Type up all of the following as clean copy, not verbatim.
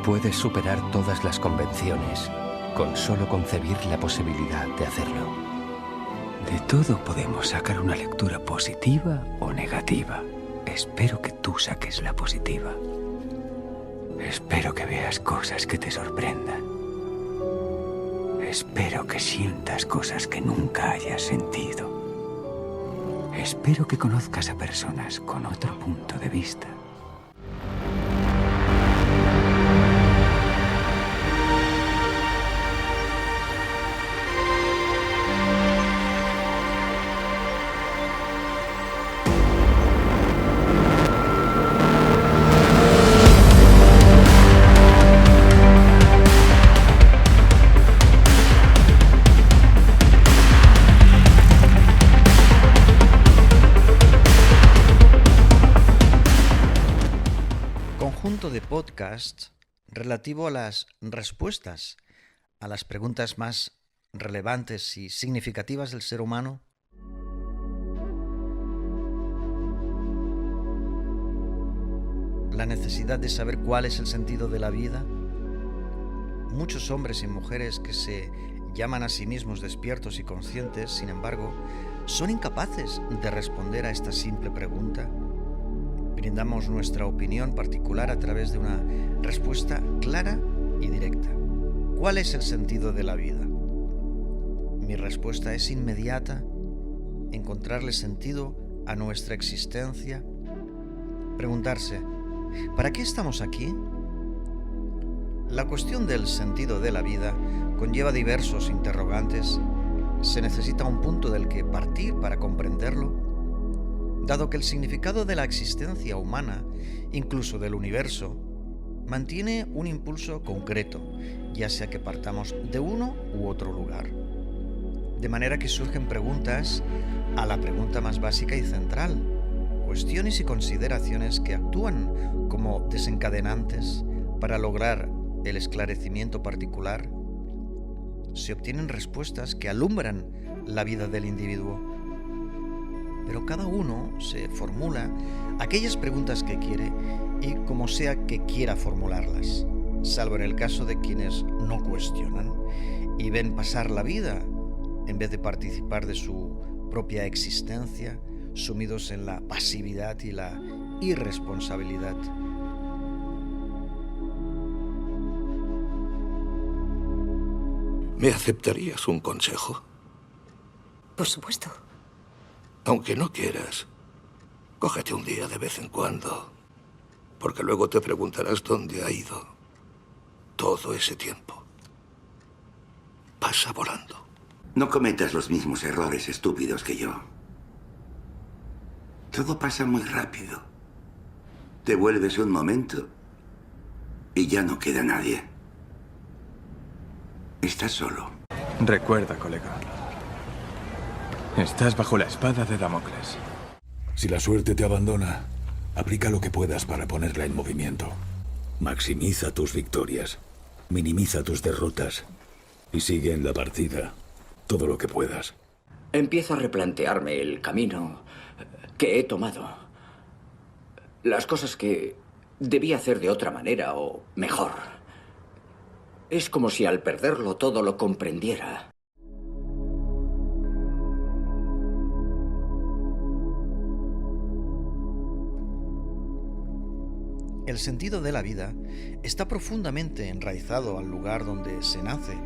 Puedes superar todas las convenciones con solo concebir la posibilidad de hacerlo. De todo podemos sacar una lectura positiva o negativa. Espero que tú saques la positiva. Espero que veas cosas que te sorprendan. Espero que sientas cosas que nunca hayas sentido. Espero que conozcas a personas con otro punto de vista. Conjunto de podcast relativo a las respuestas a las preguntas más relevantes y significativas del ser humano. La necesidad de saber cuál es el sentido de la vida. Muchos hombres y mujeres que se llaman a sí mismos despiertos y conscientes, sin embargo, son incapaces de responder a esta simple pregunta. Brindamos nuestra opinión particular a través de una respuesta clara y directa. ¿Cuál es el sentido de la vida? Mi respuesta es inmediata: encontrarle sentido a nuestra existencia. Preguntarse, ¿para qué estamos aquí? La cuestión del sentido de la vida conlleva diversos interrogantes. Se necesita un punto del que partir para comprenderlo. Dado que el significado de la existencia humana, incluso del universo, mantiene un impulso concreto, ya sea que partamos de uno u otro lugar. De manera que surgen preguntas a la pregunta más básica y central, cuestiones y consideraciones que actúan como desencadenantes para lograr el esclarecimiento particular. Se obtienen respuestas que alumbran la vida del individuo. Pero cada uno se formula aquellas preguntas que quiere y como sea que quiera formularlas, salvo en el caso de quienes no cuestionan y ven pasar la vida en vez de participar de su propia existencia, sumidos en la pasividad y la irresponsabilidad. ¿Me aceptarías un consejo? Por supuesto. Aunque no quieras, cógete un día de vez en cuando, porque luego te preguntarás dónde ha ido todo ese tiempo. Pasa volando. No cometas los mismos errores estúpidos que yo. Todo pasa muy rápido. Te vuelves un momento y ya no queda nadie. Estás solo. Recuerda, colega. Estás bajo la espada de Damocles. Si la suerte te abandona, aplica lo que puedas para ponerla en movimiento. Maximiza tus victorias, minimiza tus derrotas y sigue en la partida todo lo que puedas. Empiezo a replantearme el camino que he tomado. Las cosas que debía hacer de otra manera o mejor. Es como si al perderlo todo lo comprendiera. El sentido de la vida está profundamente enraizado al lugar donde se nace,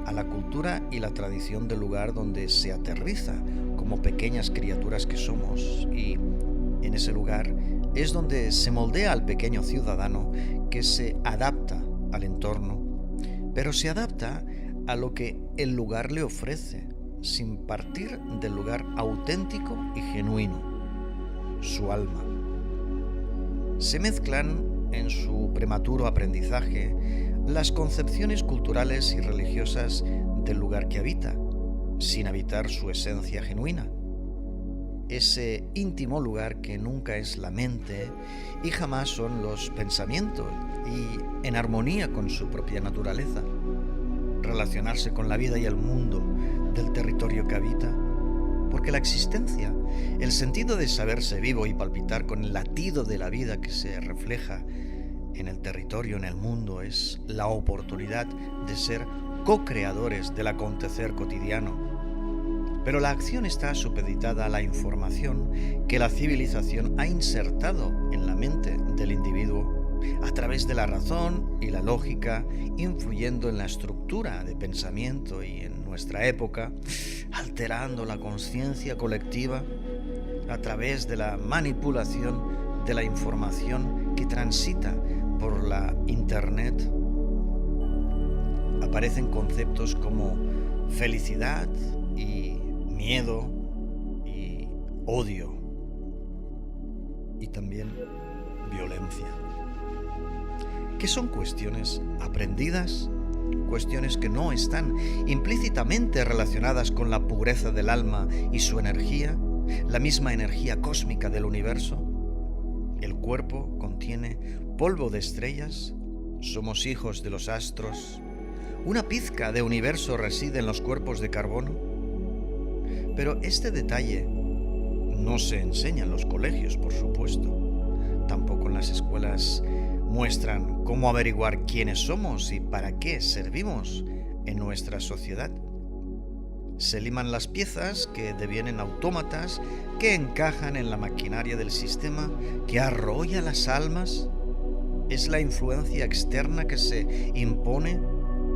a la cultura y la tradición del lugar donde se aterriza como pequeñas criaturas que somos, y en ese lugar es donde se moldea al pequeño ciudadano que se adapta al entorno, pero se adapta a lo que el lugar le ofrece, sin partir del lugar auténtico y genuino, su alma. Se mezclan en su prematuro aprendizaje las concepciones culturales y religiosas del lugar que habita, sin habitar su esencia genuina. Ese íntimo lugar que nunca es la mente y jamás son los pensamientos, y en armonía con su propia naturaleza. Relacionarse con la vida y el mundo del territorio que habita, porque la existencia, el sentido de saberse vivo y palpitar con el latido de la vida que se refleja en el territorio, en el mundo, es la oportunidad de ser co-creadores del acontecer cotidiano. Pero la acción está supeditada a la información que la civilización ha insertado en la mente del individuo a través de la razón y la lógica, influyendo en la estructura de pensamiento y en nuestra época, alterando la conciencia colectiva a través de la manipulación de la información que transita por la Internet. Aparecen conceptos como felicidad y miedo y odio y también violencia, que son cuestiones aprendidas, cuestiones que no están implícitamente relacionadas con la pureza del alma y su energía, la misma energía cósmica del universo. El cuerpo contiene polvo de estrellas, somos hijos de los astros, una pizca de universo reside en los cuerpos de carbono. Pero este detalle no se enseña en los colegios, por supuesto. Tampoco en las escuelas muestran cómo averiguar quiénes somos y para qué servimos en nuestra sociedad. Se liman las piezas que devienen autómatas que encajan en la maquinaria del sistema que arrolla las almas. Es la influencia externa que se impone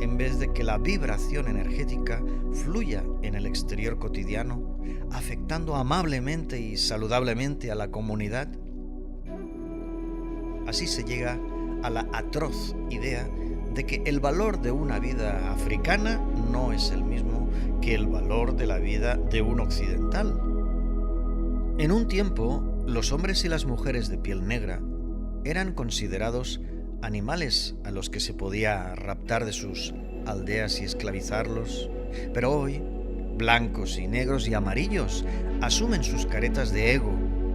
en vez de que la vibración energética fluya en el exterior cotidiano, afectando amablemente y saludablemente a la comunidad. Así se llega a la atroz idea de que el valor de una vida africana no es el mismo que el valor de la vida de un occidental. En un tiempo, los hombres y las mujeres de piel negra eran considerados animales a los que se podía raptar de sus aldeas y esclavizarlos, pero hoy blancos y negros y amarillos asumen sus caretas de ego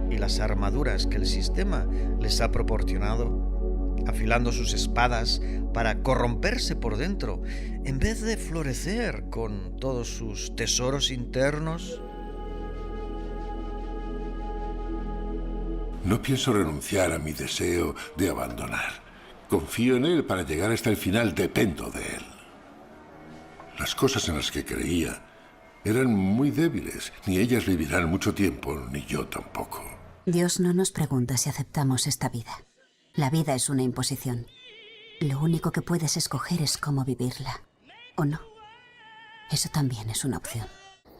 y las armaduras que el sistema les ha proporcionado, afilando sus espadas para corromperse por dentro, en vez de florecer con todos sus tesoros internos. No pienso renunciar a mi deseo de abandonar. Confío en él para llegar hasta el final, dependo de él. Las cosas en las que creía eran muy débiles. Ni ellas vivirán mucho tiempo, ni yo tampoco. Dios no nos pregunta si aceptamos esta vida. La vida es una imposición. Lo único que puedes escoger es cómo vivirla, ¿o no? Eso también es una opción.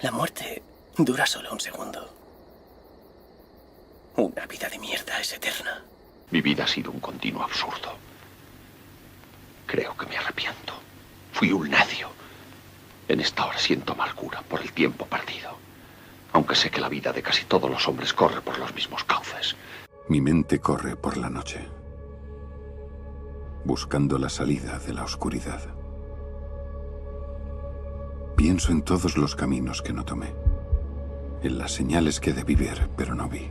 La muerte dura solo un segundo. Una vida de mierda es eterna. Mi vida ha sido un continuo absurdo. Creo que me arrepiento. Fui un necio. En esta hora siento amargura por el tiempo perdido. Aunque sé que la vida de casi todos los hombres corre por los mismos cauces. Mi mente corre por la noche, buscando la salida de la oscuridad. Pienso en todos los caminos que no tomé, en las señales que debí ver, pero no vi.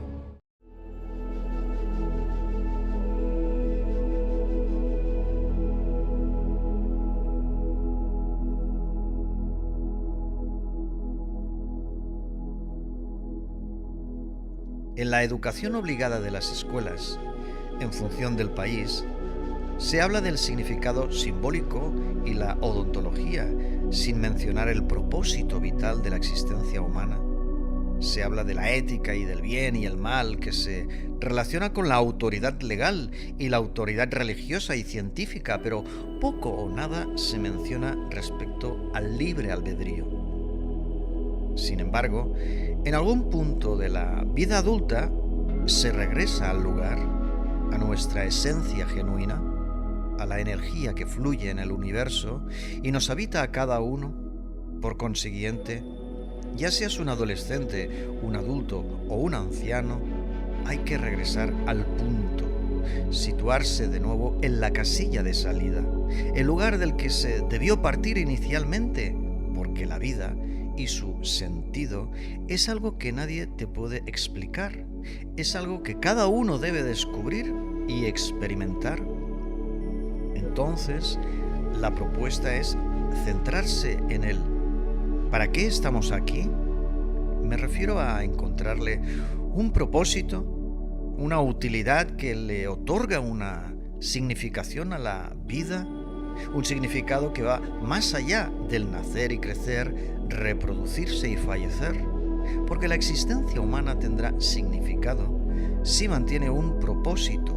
En la educación obligada de las escuelas, en función del país, se habla del significado simbólico y la odontología, sin mencionar el propósito vital de la existencia humana. Se habla de la ética y del bien y el mal que se relaciona con la autoridad legal y la autoridad religiosa y científica, pero poco o nada se menciona respecto al libre albedrío. Sin embargo, en algún punto de la vida adulta se regresa al lugar, a nuestra esencia genuina, a la energía que fluye en el universo y nos habita a cada uno. Por consiguiente, ya seas un adolescente, un adulto o un anciano, hay que regresar al punto, situarse de nuevo en la casilla de salida, el lugar del que se debió partir inicialmente, porque la vida y su sentido es algo que nadie te puede explicar, es algo que cada uno debe descubrir y experimentar. Entonces, la propuesta es centrarse en él. ¿Para qué estamos aquí? Me refiero a encontrarle un propósito, una utilidad que le otorga una significación a la vida, un significado que va más allá del nacer y crecer, reproducirse y fallecer, porque la existencia humana tendrá significado si mantiene un propósito.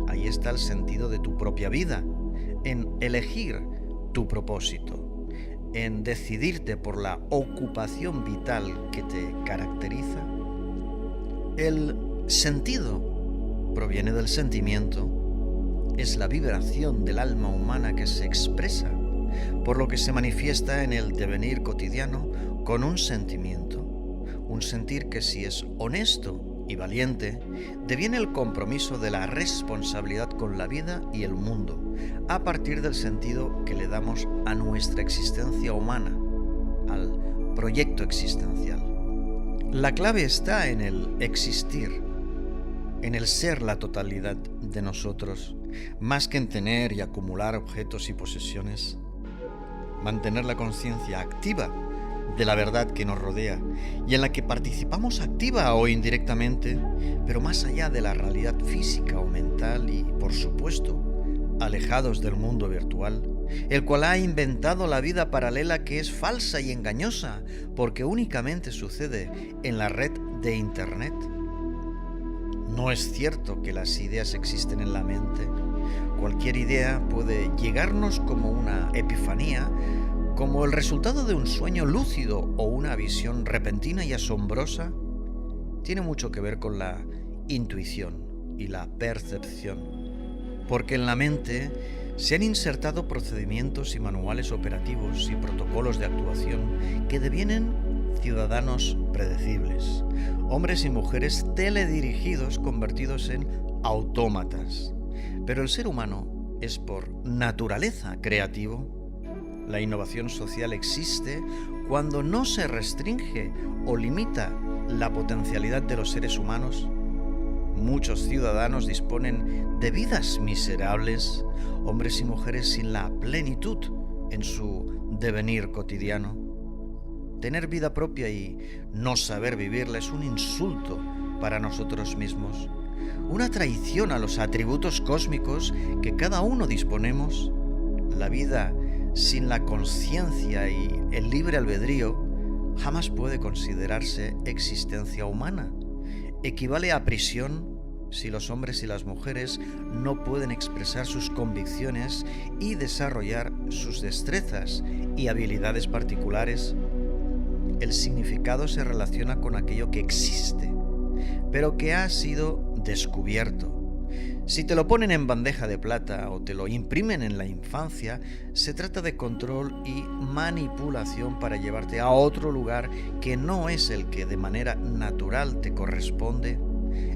Ahí está el sentido de tu propia vida, en elegir tu propósito, en decidirte por la ocupación vital que te caracteriza. El sentido proviene del sentimiento, es la vibración del alma humana que se expresa, por lo que se manifiesta en el devenir cotidiano con un sentimiento, un sentir que, si es honesto y valiente, deviene el compromiso de la responsabilidad con la vida y el mundo, a partir del sentido que le damos a nuestra existencia humana, al proyecto existencial. La clave está en el existir, en el ser la totalidad de nosotros, más que en tener y acumular objetos y posesiones. Mantener la conciencia activa de la verdad que nos rodea y en la que participamos activa o indirectamente, pero más allá de la realidad física o mental y, por supuesto, alejados del mundo virtual, el cual ha inventado la vida paralela, que es falsa y engañosa porque únicamente sucede en la red de Internet. No es cierto que las ideas existen en la mente. Cualquier idea puede llegarnos como una epifanía, como el resultado de un sueño lúcido o una visión repentina y asombrosa. Tiene mucho que ver con la intuición y la percepción, porque en la mente se han insertado procedimientos y manuales operativos y protocolos de actuación que devienen ciudadanos predecibles, hombres y mujeres teledirigidos convertidos en autómatas. Pero el ser humano es por naturaleza creativo. La innovación social existe cuando no se restringe o limita la potencialidad de los seres humanos. Muchos ciudadanos disponen de vidas miserables, hombres y mujeres sin la plenitud en su devenir cotidiano. Tener vida propia y no saber vivirla es un insulto para nosotros mismos, una traición a los atributos cósmicos que cada uno disponemos. La vida sin la conciencia y el libre albedrío jamás puede considerarse existencia humana. Equivale a prisión si los hombres y las mujeres no pueden expresar sus convicciones y desarrollar sus destrezas y habilidades particulares. El significado se relaciona con aquello que existe, pero que ha sido descubierto. Si te lo ponen en bandeja de plata o te lo imprimen en la infancia, se trata de control y manipulación para llevarte a otro lugar que no es el que de manera natural te corresponde.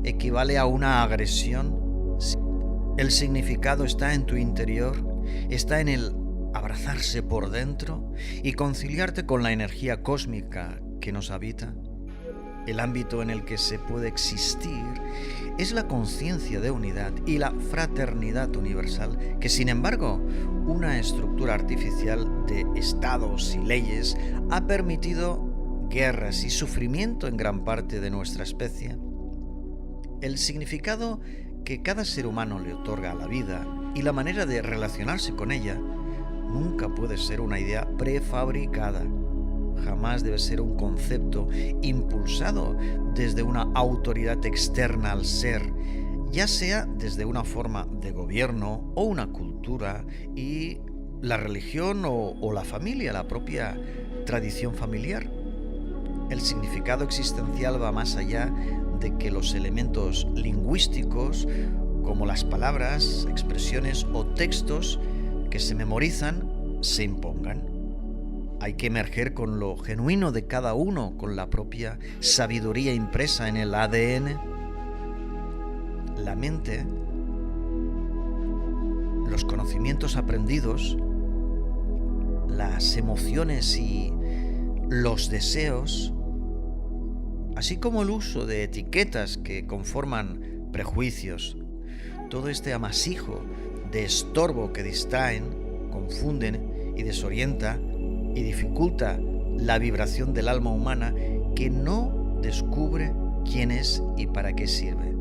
Equivale a una agresión. El significado está en tu interior, está en el abrazarse por dentro y conciliarte con la energía cósmica que nos habita. El ámbito en el que se puede existir es la conciencia de unidad y la fraternidad universal, que sin embargo una estructura artificial de estados y leyes ha permitido guerras y sufrimiento en gran parte de nuestra especie. El significado que cada ser humano le otorga a la vida y la manera de relacionarse con ella nunca puede ser una idea prefabricada. Jamás debe ser un concepto impulsado desde una autoridad externa al ser, ya sea desde una forma de gobierno o una cultura y la religión o la familia, la propia tradición familiar. El significado existencial va más allá de que los elementos lingüísticos, como las palabras, expresiones o textos que se memorizan, se impongan. Hay que emerger con lo genuino de cada uno, con la propia sabiduría impresa en el ADN. La mente, los conocimientos aprendidos, las emociones y los deseos, así como el uso de etiquetas que conforman prejuicios, todo este amasijo de estorbo que distraen, confunden y desorienta y dificulta la vibración del alma humana, que no descubre quién es y para qué sirve.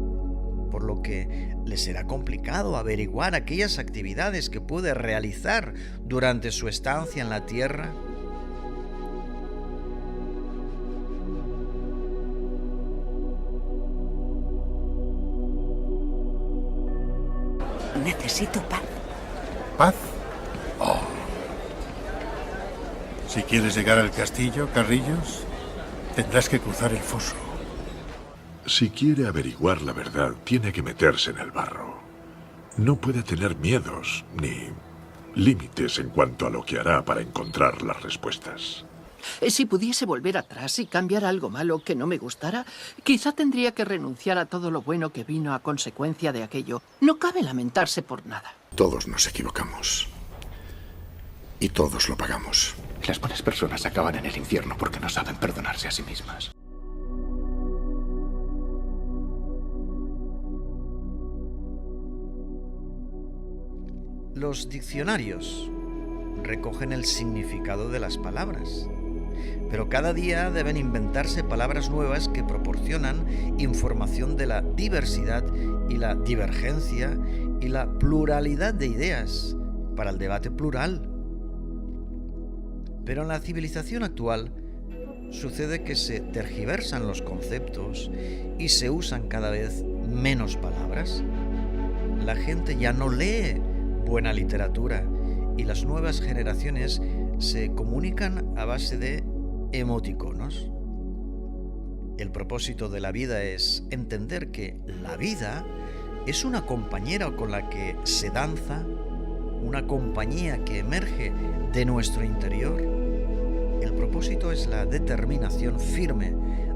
por lo que le será complicado averiguar aquellas actividades que puede realizar durante su estancia en la Tierra. Necesito paz. ¿Paz? Oh. Si quieres llegar al castillo, Carrillos, tendrás que cruzar el foso. Si quiere averiguar la verdad, tiene que meterse en el barro. No puede tener miedos ni límites en cuanto a lo que hará para encontrar las respuestas. Si pudiese volver atrás y cambiar algo malo que no me gustara, quizá tendría que renunciar a todo lo bueno que vino a consecuencia de aquello. No cabe lamentarse por nada. Todos nos equivocamos. Y todos lo pagamos. Las buenas personas acaban en el infierno porque no saben perdonarse a sí mismas. Los diccionarios recogen el significado de las palabras, pero cada día deben inventarse palabras nuevas que proporcionan información de la diversidad y la divergencia y la pluralidad de ideas para el debate plural. Pero en la civilización actual sucede que se tergiversan los conceptos y se usan cada vez menos palabras. La gente ya no lee buena literatura y las nuevas generaciones se comunican a base de emoticonos. El propósito de la vida es entender que la vida es una compañera con la que se danza, una compañía que emerge de nuestro interior. El propósito es la determinación firme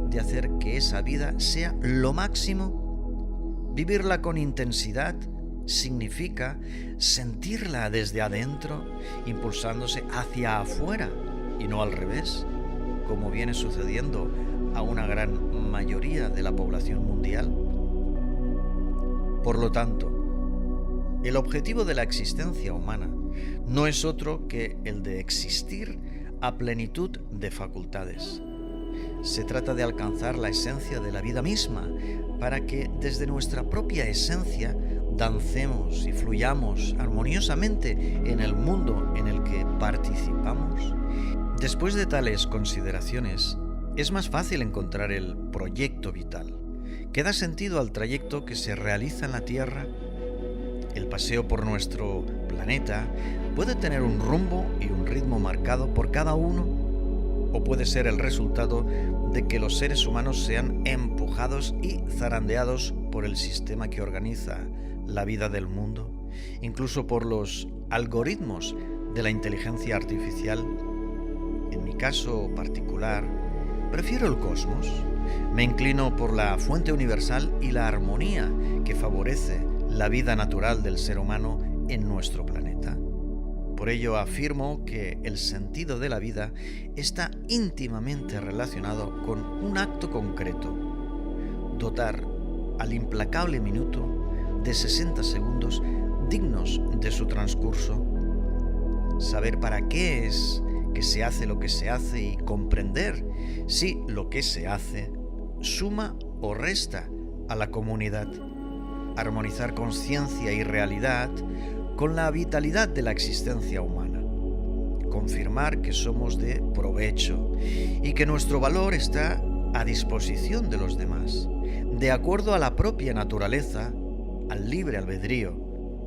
de hacer que esa vida sea lo máximo. Vivirla con intensidad significa sentirla desde adentro, impulsándose hacia afuera y no al revés, como viene sucediendo a una gran mayoría de la población mundial. Por lo tanto, el objetivo de la existencia humana no es otro que el de existir a plenitud de facultades. Se trata de alcanzar la esencia de la vida misma para que desde nuestra propia esencia dancemos y fluyamos armoniosamente en el mundo en el que participamos. Después de tales consideraciones, es más fácil encontrar el proyecto vital, que da sentido al trayecto que se realiza en la Tierra. El paseo por nuestro planeta puede tener un rumbo y un ritmo marcado por cada uno, o puede ser el resultado de que los seres humanos sean empujados y zarandeados por el sistema que organiza la vida del mundo, incluso por los algoritmos de la inteligencia artificial. En mi caso particular, prefiero el cosmos. Me inclino por la fuente universal y la armonía que favorece la vida natural del ser humano en nuestro planeta. Por ello afirmo que el sentido de la vida está íntimamente relacionado con un acto concreto: dotar al implacable minuto de 60 segundos dignos de su transcurso, saber para qué es que se hace lo que se hace y comprender si lo que se hace suma o resta a la comunidad, armonizar conciencia y realidad con la vitalidad de la existencia humana, confirmar que somos de provecho y que nuestro valor está a disposición de los demás, de acuerdo a la propia naturaleza, al libre albedrío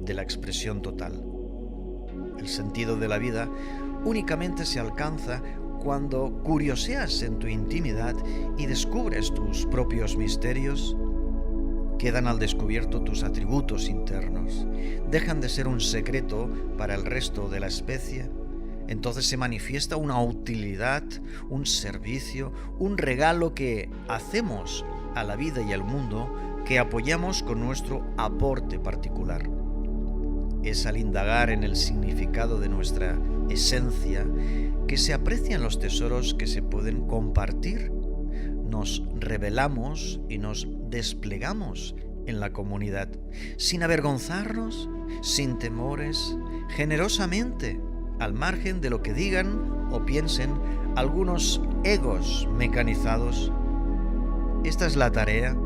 de la expresión total. El sentido de la vida únicamente se alcanza cuando curioseas en tu intimidad y descubres tus propios misterios. Quedan al descubierto tus atributos internos, dejan de ser un secreto para el resto de la especie. Entonces se manifiesta una utilidad, un servicio, un regalo que hacemos a la vida y al mundo, que apoyamos con nuestro aporte particular. Es al indagar en el significado de nuestra esencia que se aprecian los tesoros que se pueden compartir. Nos revelamos y nos desplegamos en la comunidad, sin avergonzarnos, sin temores, generosamente, al margen de lo que digan o piensen algunos egos mecanizados. Esta es la tarea,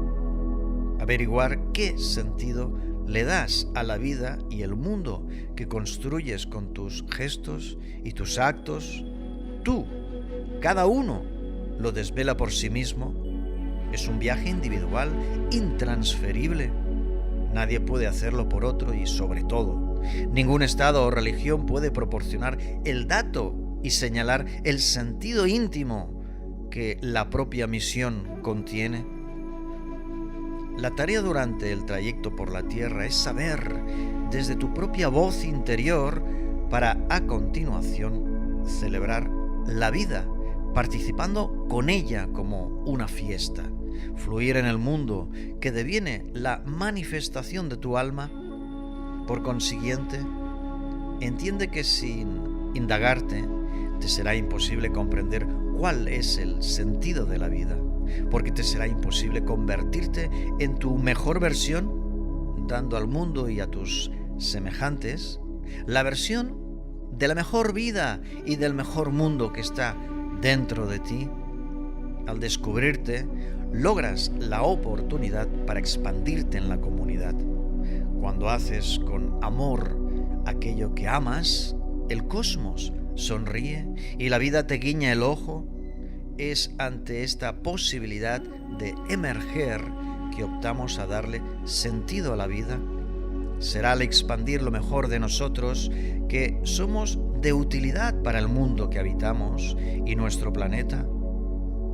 averiguar qué sentido le das a la vida y el mundo que construyes con tus gestos y tus actos. Tú, cada uno, lo desvela por sí mismo. Es un viaje individual, intransferible. Nadie puede hacerlo por otro y, sobre todo, ningún estado o religión puede proporcionar el dato y señalar el sentido íntimo que la propia misión contiene. La tarea durante el trayecto por la tierra es saber desde tu propia voz interior para, a continuación, celebrar la vida, participando con ella como una fiesta, fluir en el mundo que deviene la manifestación de tu alma. Por consiguiente, entiende que sin indagarte te será imposible comprender cuál es el sentido de la vida, porque te será imposible convertirte en tu mejor versión, dando al mundo y a tus semejantes la versión de la mejor vida y del mejor mundo que está dentro de ti. Al descubrirte, logras la oportunidad para expandirte en la comunidad. Cuando haces con amor aquello que amas, el cosmos sonríe y la vida te guiña el ojo. Es ante esta posibilidad de emerger que optamos a darle sentido a la vida. Será al expandir lo mejor de nosotros que somos de utilidad para el mundo que habitamos y nuestro planeta.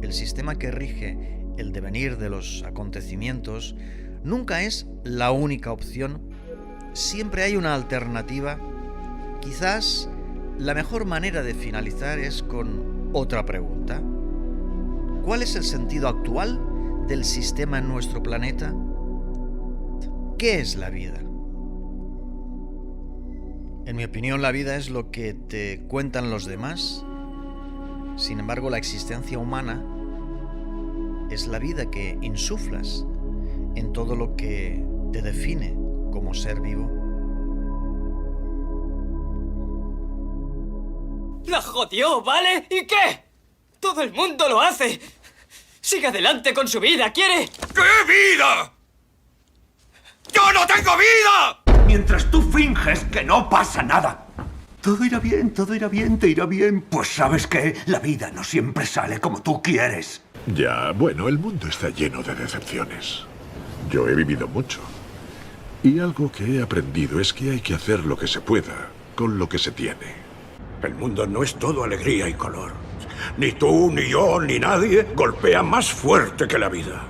El sistema que rige el devenir de los acontecimientos nunca es la única opción. Siempre hay una alternativa. Quizás la mejor manera de finalizar es con otra pregunta. ¿Cuál es el sentido actual del sistema en nuestro planeta? ¿Qué es la vida? En mi opinión, la vida es lo que te cuentan los demás. Sin embargo, la existencia humana es la vida que insuflas en todo lo que te define como ser vivo. ¡La jodió, ¿vale? ¿Y qué? Todo el mundo lo hace. Sigue adelante con su vida, ¿quiere? ¿Qué vida? ¡Yo no tengo vida! Mientras tú finges que no pasa nada. Todo irá bien, te irá bien. Pues ¿sabes qué? La vida no siempre sale como tú quieres. Ya, bueno, el mundo está lleno de decepciones. Yo he vivido mucho. Y algo que he aprendido es que hay que hacer lo que se pueda con lo que se tiene. El mundo no es todo alegría y color. Ni tú, ni yo, ni nadie golpea más fuerte que la vida.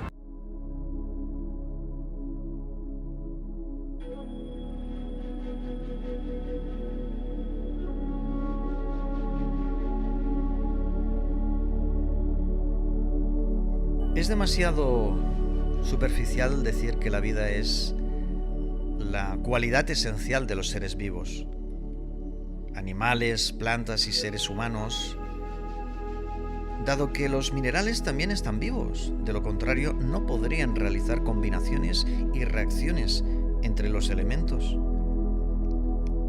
Es demasiado superficial decir que la vida es la cualidad esencial de los seres vivos. Animales, plantas y seres humanos, dado que los minerales también están vivos. De lo contrario, no podrían realizar combinaciones y reacciones entre los elementos.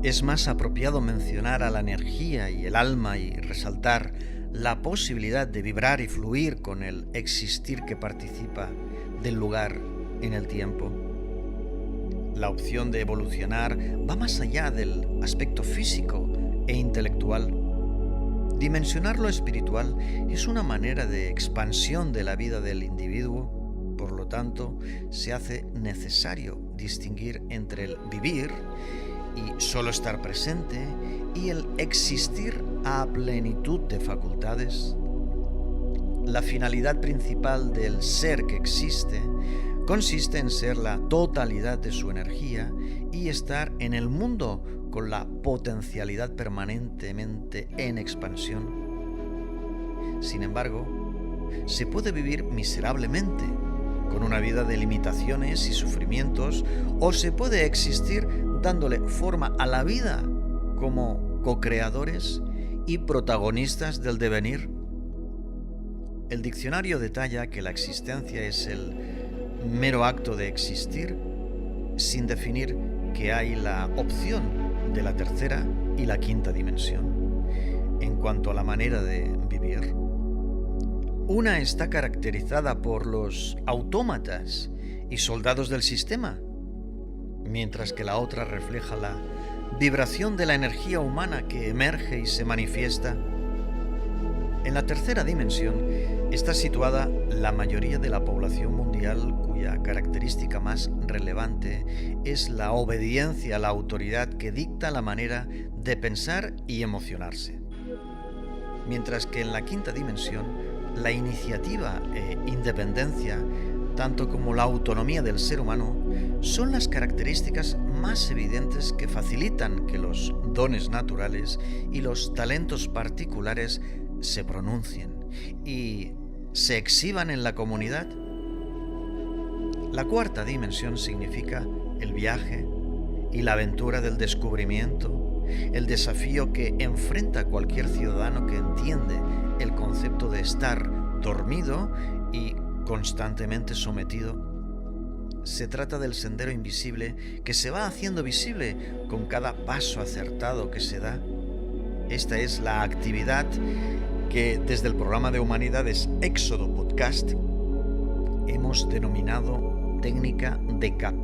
Es más apropiado mencionar a la energía y el alma y resaltar la posibilidad de vibrar y fluir con el existir que participa del lugar en el tiempo. La opción de evolucionar va más allá del aspecto físico e intelectual. Dimensionar lo espiritual es una manera de expansión de la vida del individuo. Por lo tanto, se hace necesario distinguir entre el vivir y solo estar presente y el existir a plenitud de facultades. La finalidad principal del ser que existe consiste en ser la totalidad de su energía y estar en el mundo con la potencialidad permanentemente en expansión. Sin embargo, se puede vivir miserablemente, con una vida de limitaciones y sufrimientos, o se puede existir dándole forma a la vida como co-creadores y protagonistas del devenir. El diccionario detalla que la existencia es el mero acto de existir, sin definir que hay la opción de la tercera y la quinta dimensión. En cuanto a la manera de vivir, una está caracterizada por los autómatas y soldados del sistema, mientras que la otra refleja la vibración de la energía humana que emerge y se manifiesta. En la tercera dimensión está situada la mayoría de la población mundial, cuya característica más relevante es la obediencia a la autoridad que dicta la manera de pensar y emocionarse. Mientras que en la quinta dimensión, la iniciativa e independencia, tanto como la autonomía del ser humano, son las características más evidentes que facilitan que los dones naturales y los talentos particulares se pronuncien y se exhiban en la comunidad. La cuarta dimensión significa el viaje y la aventura del descubrimiento, el desafío que enfrenta cualquier ciudadano que entiende el concepto de estar dormido y constantemente sometido. Se trata del sendero invisible que se va haciendo visible con cada paso acertado que se da. Esta es la actividad que desde el programa de Humanidades Éxodo Podcast hemos denominado técnica DECAP,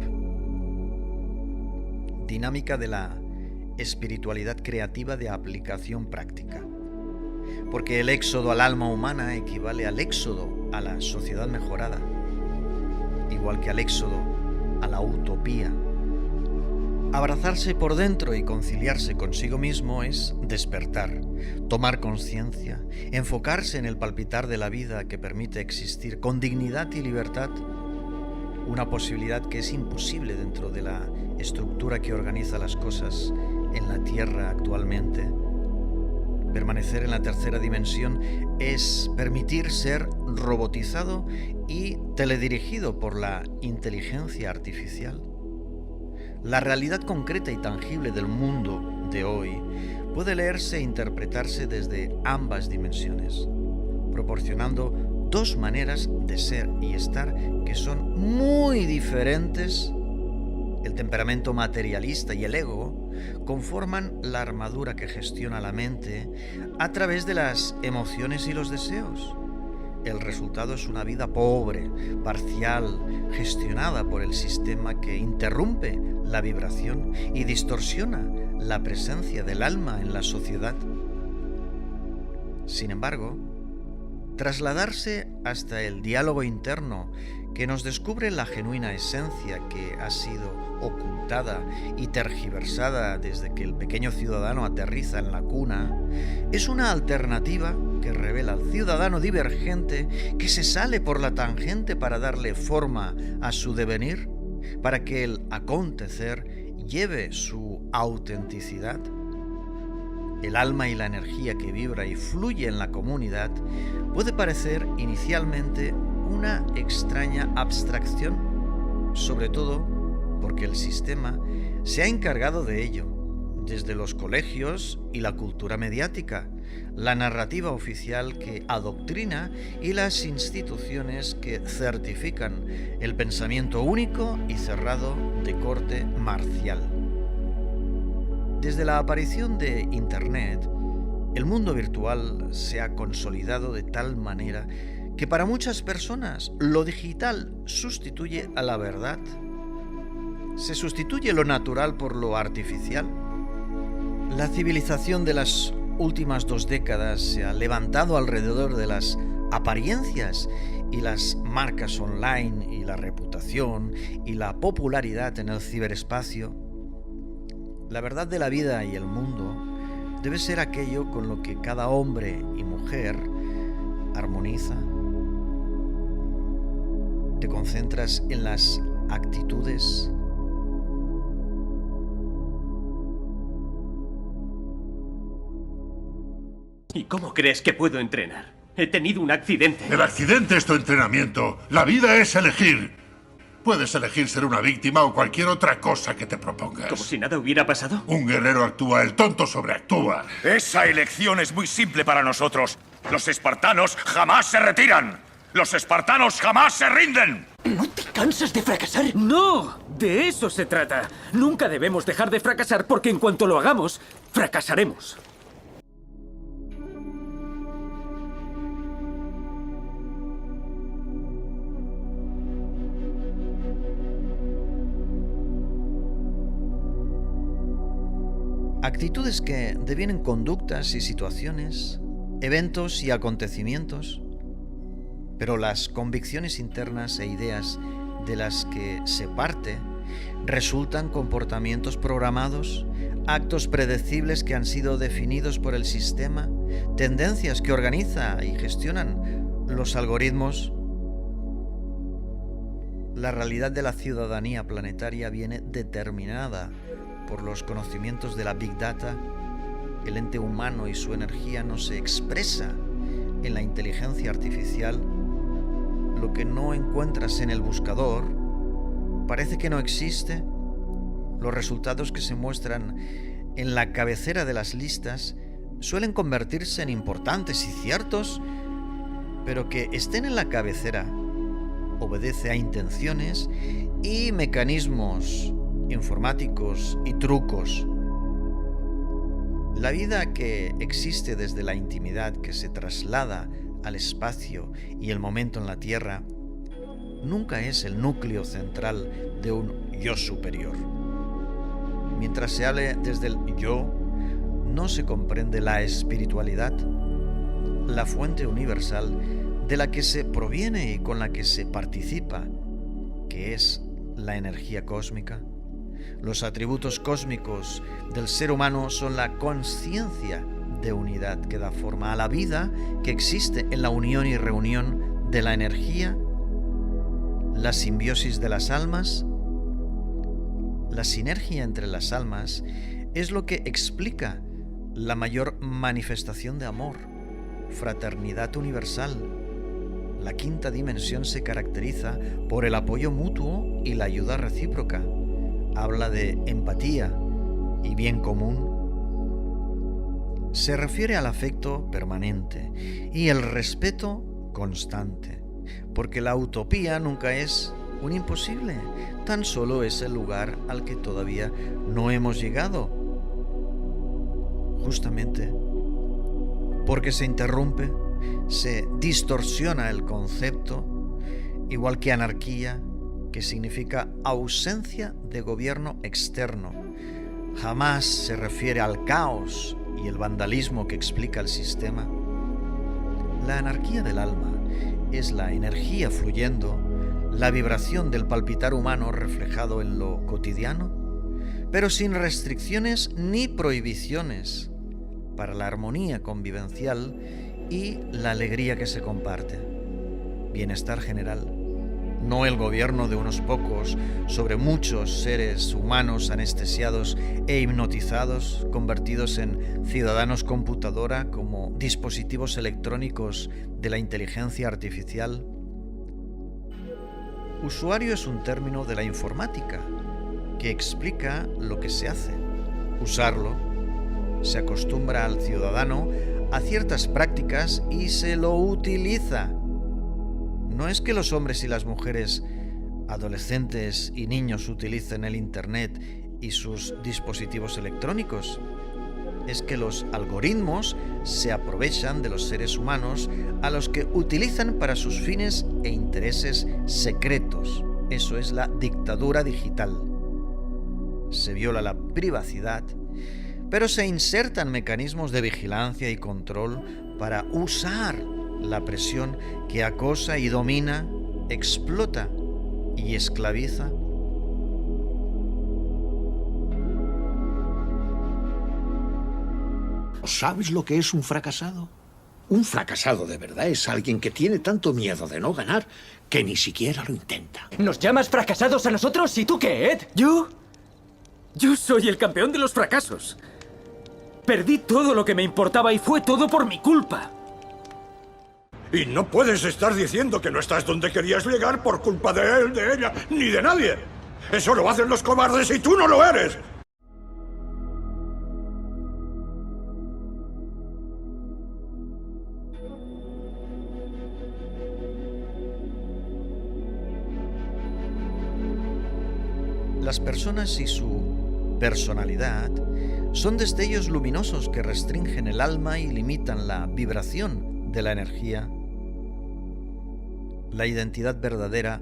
dinámica de la espiritualidad creativa de aplicación práctica, porque el éxodo al alma humana equivale al éxodo a la sociedad mejorada, igual que al éxodo a la utopía. Abrazarse por dentro y conciliarse consigo mismo es despertar, tomar conciencia, enfocarse en el palpitar de la vida que permite existir con dignidad y libertad, una posibilidad que es imposible dentro de la estructura que organiza las cosas en la Tierra actualmente. Permanecer en la tercera dimensión es permitir ser robotizado y teledirigido por la inteligencia artificial. La realidad concreta y tangible del mundo de hoy puede leerse e interpretarse desde ambas dimensiones, proporcionando dos maneras de ser y estar que son muy diferentes. El temperamento materialista y el ego conforman la armadura que gestiona la mente a través de las emociones y los deseos. El resultado es una vida pobre, parcial, gestionada por el sistema que interrumpe la vibración y distorsiona la presencia del alma en la sociedad. Sin embargo, trasladarse hasta el diálogo interno que nos descubre la genuina esencia que ha sido ocultada y tergiversada desde que el pequeño ciudadano aterriza en la cuna, es una alternativa que revela al ciudadano divergente que se sale por la tangente para darle forma a su devenir, para que el acontecer lleve su autenticidad. El alma y la energía que vibra y fluye en la comunidad puede parecer inicialmente una extraña abstracción, sobre todo porque el sistema se ha encargado de ello, desde los colegios y la cultura mediática, la narrativa oficial que adoctrina y las instituciones que certifican el pensamiento único y cerrado de corte marcial. Desde la aparición de Internet, el mundo virtual se ha consolidado de tal manera que para muchas personas lo digital sustituye a la verdad. Se sustituye lo natural por lo artificial. La civilización de las últimas 2 décadas se ha levantado alrededor de las apariencias y las marcas online y la reputación y la popularidad en el ciberespacio. La verdad de la vida y el mundo debe ser aquello con lo que cada hombre y mujer armoniza. Te concentras en las actitudes. ¿Y cómo crees que puedo entrenar? He tenido un accidente. El accidente es tu entrenamiento. La vida es elegir. Puedes elegir ser una víctima o cualquier otra cosa que te propongas. ¿Como si nada hubiera pasado? Un guerrero actúa, el tonto sobreactúa. Esa elección es muy simple para nosotros. Los espartanos jamás se retiran. Los espartanos jamás se rinden. ¿No te cansas de fracasar? ¡No! De eso se trata. Nunca debemos dejar de fracasar porque en cuanto lo hagamos, fracasaremos. Actitudes que devienen conductas y situaciones, eventos y acontecimientos, pero las convicciones internas e ideas de las que se parte resultan comportamientos programados, actos predecibles que han sido definidos por el sistema, tendencias que organiza y gestionan los algoritmos. La realidad de la ciudadanía planetaria viene determinada por los conocimientos de la Big Data. El ente humano y su energía no se expresa en la inteligencia artificial. Lo que no encuentras en el buscador parece que no existe. Los resultados que se muestran en la cabecera de las listas suelen convertirse en importantes y ciertos, pero que estén en la cabecera obedece a intenciones y mecanismos informáticos y trucos. La vida que existe desde la intimidad que se traslada al espacio y el momento en la Tierra nunca es el núcleo central de un yo superior. Mientras se hable desde el yo, no se comprende la espiritualidad, la fuente universal de la que se proviene y con la que se participa, que es la energía cósmica. Los atributos cósmicos del ser humano son la conciencia de unidad que da forma a la vida que existe en la unión y reunión de la energía, la simbiosis de las almas. La sinergia entre las almas es lo que explica la mayor manifestación de amor, fraternidad universal. La quinta dimensión se caracteriza por el apoyo mutuo y la ayuda recíproca. Habla de empatía y bien común. Se refiere al afecto permanente y el respeto constante, porque la utopía nunca es un imposible, tan solo es el lugar al que todavía no hemos llegado. Justamente porque se interrumpe, se distorsiona el concepto, igual que anarquía, que significa ausencia de gobierno externo. Jamás se refiere al caos y el vandalismo que explica el sistema. La anarquía del alma es la energía fluyendo, la vibración del palpitar humano reflejado en lo cotidiano, pero sin restricciones ni prohibiciones, para la armonía convivencial y la alegría que se comparte. Bienestar general, no el gobierno de unos pocos sobre muchos seres humanos anestesiados e hipnotizados, convertidos en ciudadanos computadora como dispositivos electrónicos de la inteligencia artificial. Usuario es un término de la informática que explica lo que se hace. Usarlo, se acostumbra al ciudadano a ciertas prácticas y se lo utiliza. No es que los hombres y las mujeres, adolescentes y niños utilicen el Internet y sus dispositivos electrónicos. Es que los algoritmos se aprovechan de los seres humanos a los que utilizan para sus fines e intereses secretos. Eso es la dictadura digital. Se viola la privacidad, pero se insertan mecanismos de vigilancia y control para usar la presión que acosa y domina, explota y esclaviza. ¿Sabes lo que es un fracasado? Un fracasado de verdad es alguien que tiene tanto miedo de no ganar que ni siquiera lo intenta. ¿Nos llamas fracasados a nosotros? ¿Y tú qué, Ed? Yo soy el campeón de los fracasos. Perdí todo lo que me importaba y fue todo por mi culpa. Y no puedes estar diciendo que no estás donde querías llegar por culpa de él, de ella, ni de nadie. Eso lo hacen los cobardes y tú no lo eres. Las personas y su personalidad son destellos luminosos que restringen el alma y limitan la vibración de la energía. La identidad verdadera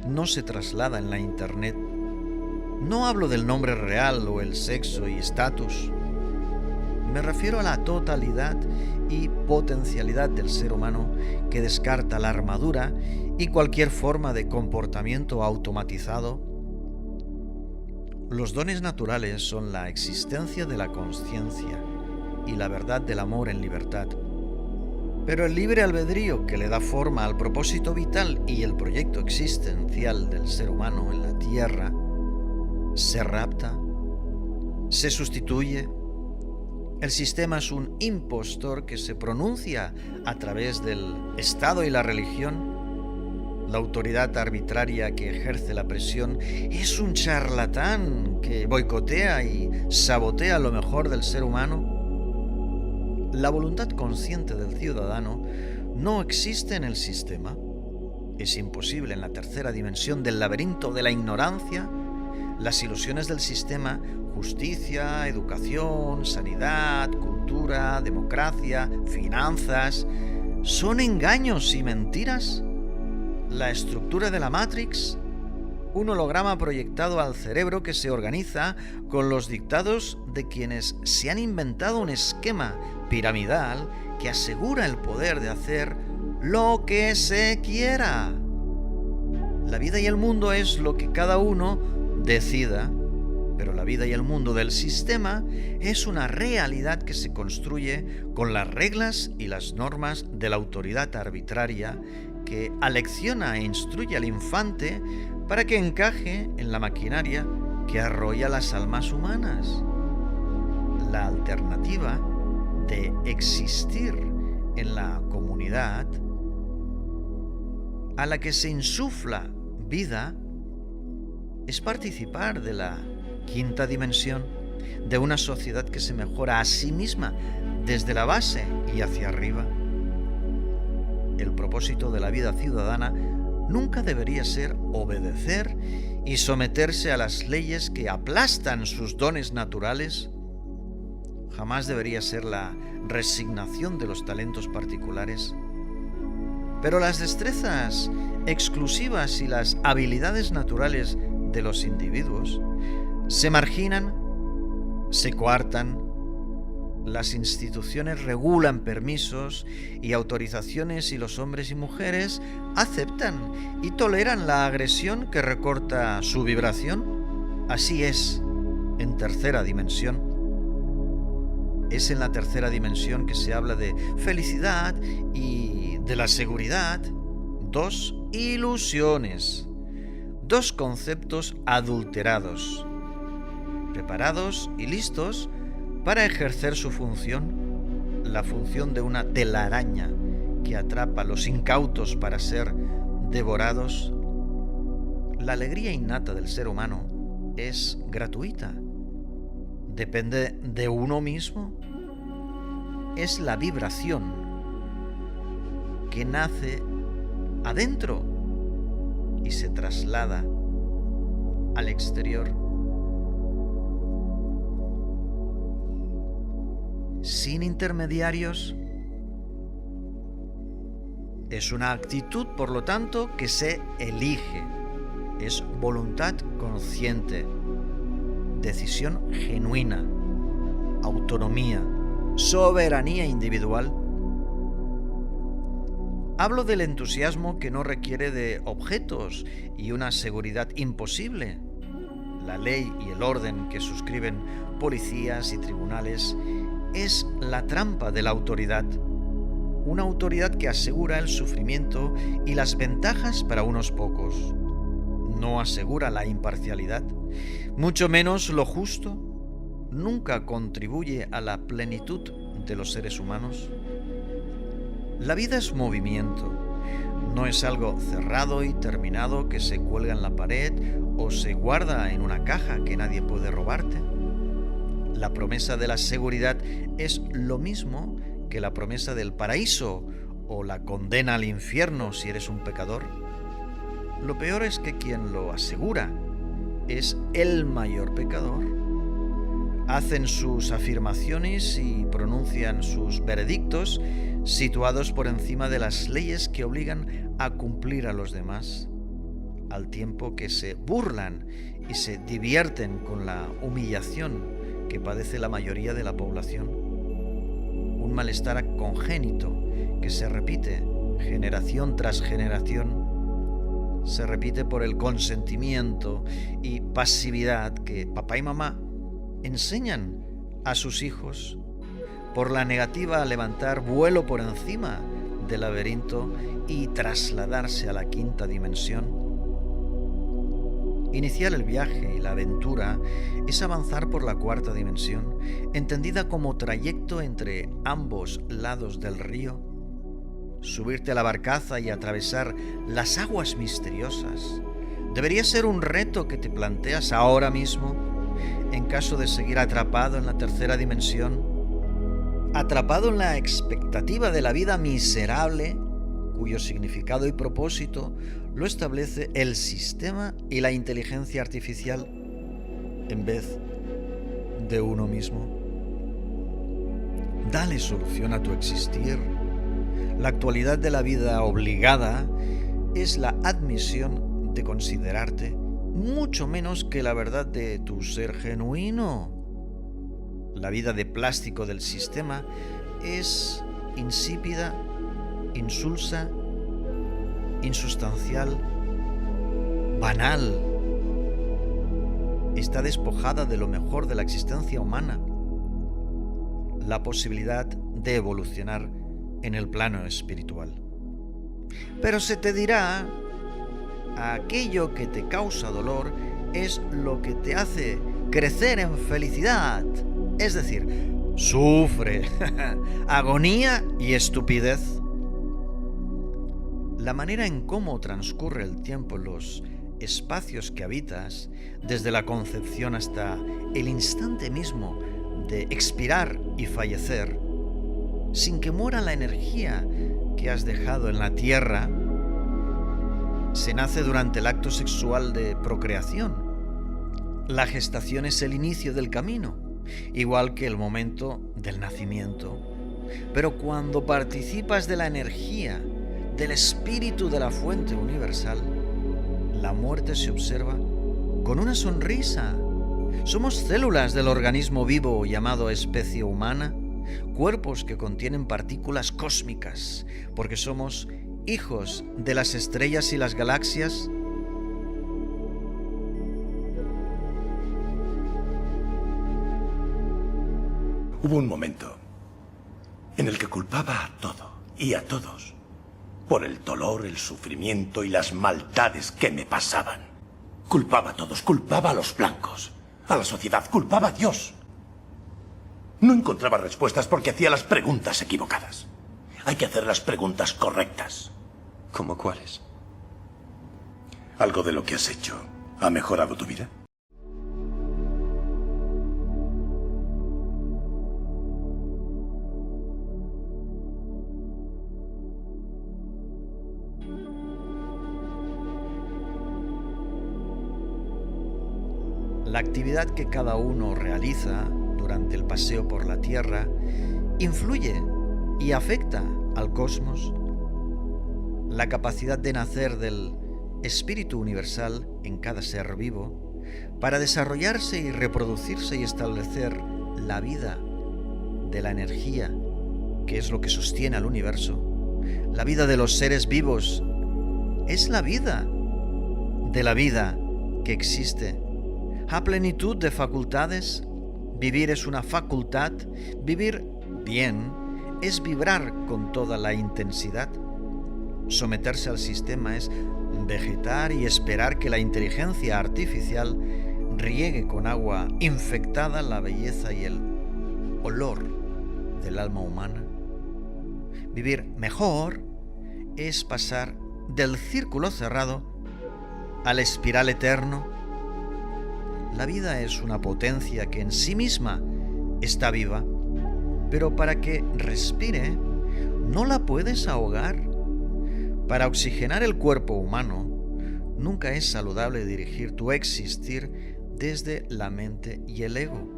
no se traslada en la Internet. No hablo del nombre real o el sexo y estatus. Me refiero a la totalidad y potencialidad del ser humano que descarta la armadura y cualquier forma de comportamiento automatizado. Los dones naturales son la existencia de la conciencia y la verdad del amor en libertad. Pero el libre albedrío que le da forma al propósito vital y el proyecto existencial del ser humano en la Tierra se rapta, se sustituye. El sistema es un impostor que se pronuncia a través del Estado y la religión. La autoridad arbitraria que ejerce la presión es un charlatán que boicotea y sabotea lo mejor del ser humano. La voluntad consciente del ciudadano no existe en el sistema. Es imposible en la tercera dimensión del laberinto de la ignorancia. Las ilusiones del sistema, justicia, educación, sanidad, cultura, democracia, finanzas, son engaños y mentiras. La estructura de la Matrix, un holograma proyectado al cerebro que se organiza con los dictados de quienes se han inventado un esquema piramidal que asegura el poder de hacer lo que se quiera. La vida y el mundo es lo que cada uno decida, pero la vida y el mundo del sistema es una realidad que se construye con las reglas y las normas de la autoridad arbitraria que alecciona e instruye al infante para que encaje en la maquinaria que arrolla las almas humanas. La alternativa de existir en la comunidad a la que se insufla vida es participar de la quinta dimensión, de una sociedad que se mejora a sí misma desde la base y hacia arriba. El propósito de la vida ciudadana nunca debería ser obedecer y someterse a las leyes que aplastan sus dones naturales. Jamás debería ser la resignación de los talentos particulares. Pero las destrezas exclusivas y las habilidades naturales de los individuos se marginan, se coartan. Las instituciones regulan permisos y autorizaciones y los hombres y mujeres aceptan y toleran la agresión que recorta su vibración. Así es en tercera dimensión. Es en la tercera dimensión que se habla de felicidad y de la seguridad. Dos ilusiones, dos conceptos adulterados, preparados y listos para ejercer su función, la función de una telaraña que atrapa a los incautos para ser devorados. La alegría innata del ser humano es gratuita. Depende de uno mismo. Es la vibración que nace adentro y se traslada al exterior. Sin intermediarios. Es una actitud, por lo tanto, que se elige. Es voluntad consciente, decisión genuina, autonomía, soberanía individual. Hablo del entusiasmo que no requiere de objetos y una seguridad imposible. La ley y el orden que suscriben policías y tribunales es la trampa de la autoridad. Una autoridad que asegura el sufrimiento y las ventajas para unos pocos. No asegura la imparcialidad, mucho menos lo justo. Nunca contribuye a la plenitud de los seres humanos. La vida es movimiento. No es algo cerrado y terminado que se cuelga en la pared o se guarda en una caja que nadie puede robarte. La promesa de la seguridad es lo mismo que la promesa del paraíso o la condena al infierno si eres un pecador. Lo peor es que quien lo asegura es el mayor pecador. Hacen sus afirmaciones y pronuncian sus veredictos situados por encima de las leyes que obligan a cumplir a los demás, al tiempo que se burlan y se divierten con la humillación que padece la mayoría de la población. un malestar congénito que se repite generación tras generación, se repite por el consentimiento y pasividad que papá y mamá enseñan a sus hijos, por la negativa a levantar vuelo por encima del laberinto y trasladarse a la quinta dimensión. Iniciar el viaje y la aventura es avanzar por la cuarta dimensión, entendida como trayecto entre ambos lados del río. Subirte a la barcaza y atravesar las aguas misteriosas debería ser un reto que te planteas ahora mismo en caso de seguir atrapado en la tercera dimensión, atrapado en la expectativa de la vida miserable, cuyo significado y propósito lo establece el sistema y la inteligencia artificial en vez de uno mismo. Dale solución a tu existir. La actualidad de la vida obligada es la admisión de considerarte mucho menos que la verdad de tu ser genuino. La vida de plástico del sistema es insípida, insulsa, insustancial, banal. Está despojada de lo mejor de la existencia humana, la posibilidad de evolucionar en el plano espiritual. Pero se te dirá, aquello que te causa dolor es lo que te hace crecer en felicidad. Es decir, sufre, agonía y estupidez. La manera en cómo transcurre el tiempo en los espacios que habitas, desde la concepción hasta el instante mismo de expirar y fallecer, sin que muera la energía que has dejado en la tierra, se nace durante el acto sexual de procreación. La gestación es el inicio del camino, igual que el momento del nacimiento. Pero cuando participas de la energía, del espíritu de la fuente universal, la muerte se observa con una sonrisa. Somos células del organismo vivo llamado especie humana, cuerpos que contienen partículas cósmicas, porque somos hijos de las estrellas y las galaxias. Hubo un momento en el que culpaba a todo y a todos por el dolor, el sufrimiento y las maldades que me pasaban. Culpaba a todos, culpaba a los blancos, a la sociedad, culpaba a Dios. No encontraba respuestas porque hacía las preguntas equivocadas. Hay que hacer las preguntas correctas. ¿Cómo cuáles? ¿Algo de lo que has hecho ha mejorado tu vida? La actividad que cada uno realiza durante el paseo por la Tierra influye y afecta al cosmos. La capacidad de nacer del espíritu universal en cada ser vivo para desarrollarse y reproducirse y establecer la vida de la energía, que es lo que sostiene al universo. La vida de los seres vivos es la vida de la vida que existe. A plenitud de facultades, vivir es una facultad, vivir bien es vibrar con toda la intensidad. Someterse al sistema es vegetar y esperar que la inteligencia artificial riegue con agua infectada la belleza y el olor del alma humana. Vivir mejor es pasar del círculo cerrado al espiral eterno. La vida es una potencia que en sí misma está viva, pero para que respire no la puedes ahogar. Para oxigenar el cuerpo humano nunca es saludable dirigir tu existir desde la mente y el ego.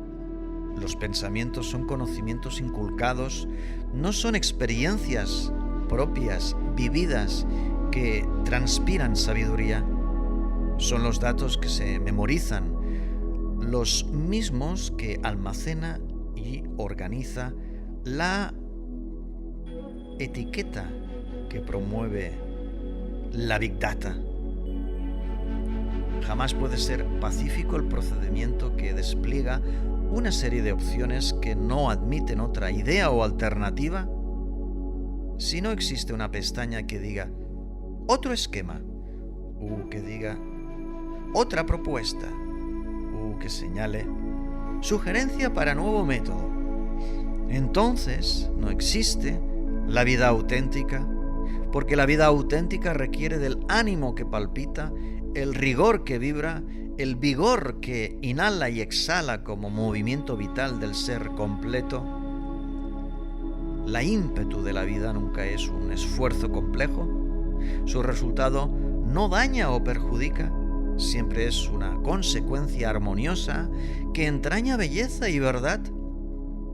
Los pensamientos son conocimientos inculcados, no son experiencias propias, vividas, que transpiran sabiduría. Son los datos que se memorizan, los mismos que almacena y organiza la etiqueta que promueve la Big Data. Jamás puede ser pacífico el procedimiento que despliega una serie de opciones que no admiten otra idea o alternativa si no existe una pestaña que diga otro esquema, u que diga otra propuesta, u que señale sugerencia para nuevo método. Entonces no existe la vida auténtica, porque la vida auténtica requiere del ánimo que palpita, el rigor que vibra, el vigor que inhala y exhala como movimiento vital del ser completo. La ímpetu de la vida nunca es un esfuerzo complejo. Su resultado no daña o perjudica, siempre es una consecuencia armoniosa que entraña belleza y verdad.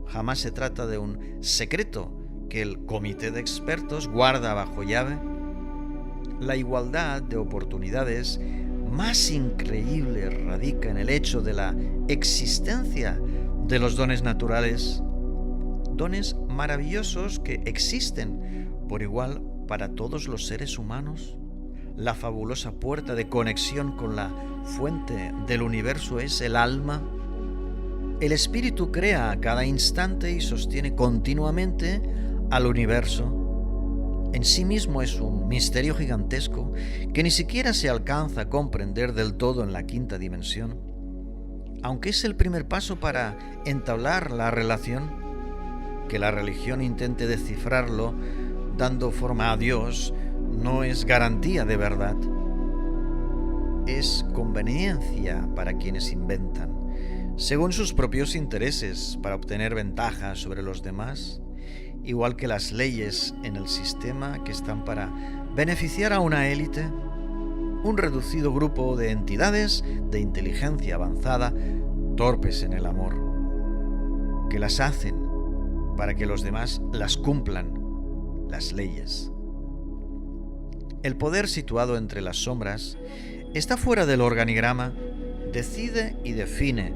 Jamás se trata de un secreto que el comité de expertos guarda bajo llave. La igualdad de oportunidades más increíble radica en el hecho de la existencia de los dones naturales, dones maravillosos que existen por igual para todos los seres humanos. La fabulosa puerta de conexión con la fuente del universo es el alma. El espíritu crea a cada instante y sostiene continuamente al universo. En sí mismo es un misterio gigantesco que ni siquiera se alcanza a comprender del todo en la quinta dimensión. Aunque es el primer paso para entablar la relación, que la religión intente descifrarlo dando forma a Dios no es garantía de verdad. Es conveniencia para quienes inventan, según sus propios intereses, para obtener ventajas sobre los demás, igual que las leyes en el sistema que están para beneficiar a una élite, un reducido grupo de entidades de inteligencia avanzada, torpes en el amor, que las hacen para que los demás las cumplan, las leyes. El poder situado entre las sombras está fuera del organigrama, decide y define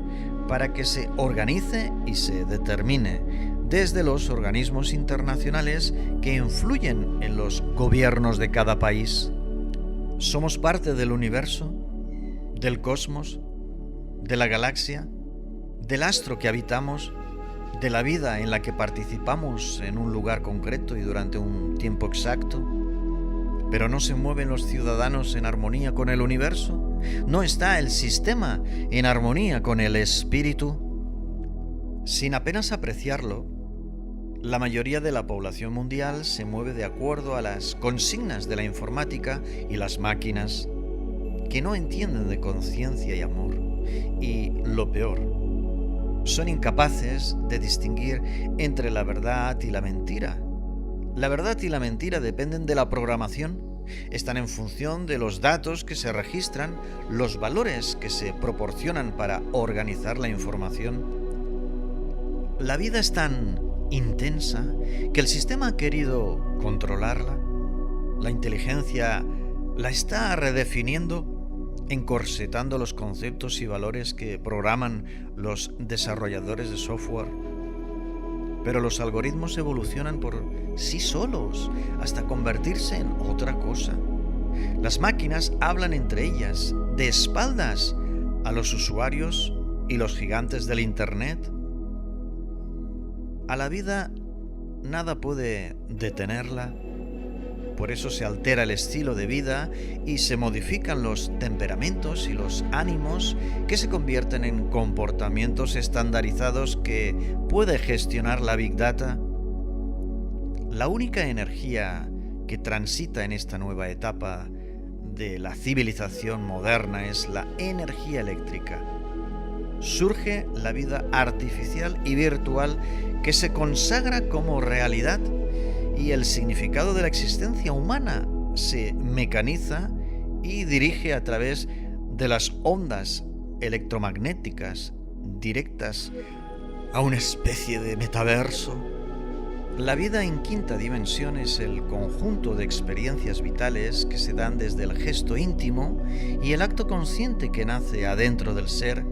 para que se organice y se determine desde los organismos internacionales que influyen en los gobiernos de cada país. Somos parte del universo, del cosmos, de la galaxia, del astro que habitamos, de la vida en la que participamos en un lugar concreto y durante un tiempo exacto. Pero ¿no se mueven los ciudadanos en armonía con el universo? ¿No está el sistema en armonía con el espíritu? Sin apenas apreciarlo, la mayoría de la población mundial se mueve de acuerdo a las consignas de la informática y las máquinas, que no entienden de conciencia y amor. Y lo peor, son incapaces de distinguir entre la verdad y la mentira. La verdad y la mentira dependen de la programación, están en función de los datos que se registran, los valores que se proporcionan para organizar la información. La vida es tan intensa que el sistema ha querido controlarla. La inteligencia la está redefiniendo, encorsetando los conceptos y valores que programan los desarrolladores de software. Pero los algoritmos evolucionan por sí solos hasta convertirse en otra cosa. Las máquinas hablan entre ellas, de espaldas a los usuarios y los gigantes del Internet. A la vida nada puede detenerla, por eso se altera el estilo de vida y se modifican los temperamentos y los ánimos que se convierten en comportamientos estandarizados que puede gestionar la Big Data. La única energía que transita en esta nueva etapa de la civilización moderna es la energía eléctrica. Surge la vida artificial y virtual que se consagra como realidad y el significado de la existencia humana se mecaniza y dirige a través de las ondas electromagnéticas directas a una especie de metaverso. La vida en quinta dimensión es el conjunto de experiencias vitales que se dan desde el gesto íntimo y el acto consciente que nace adentro del ser,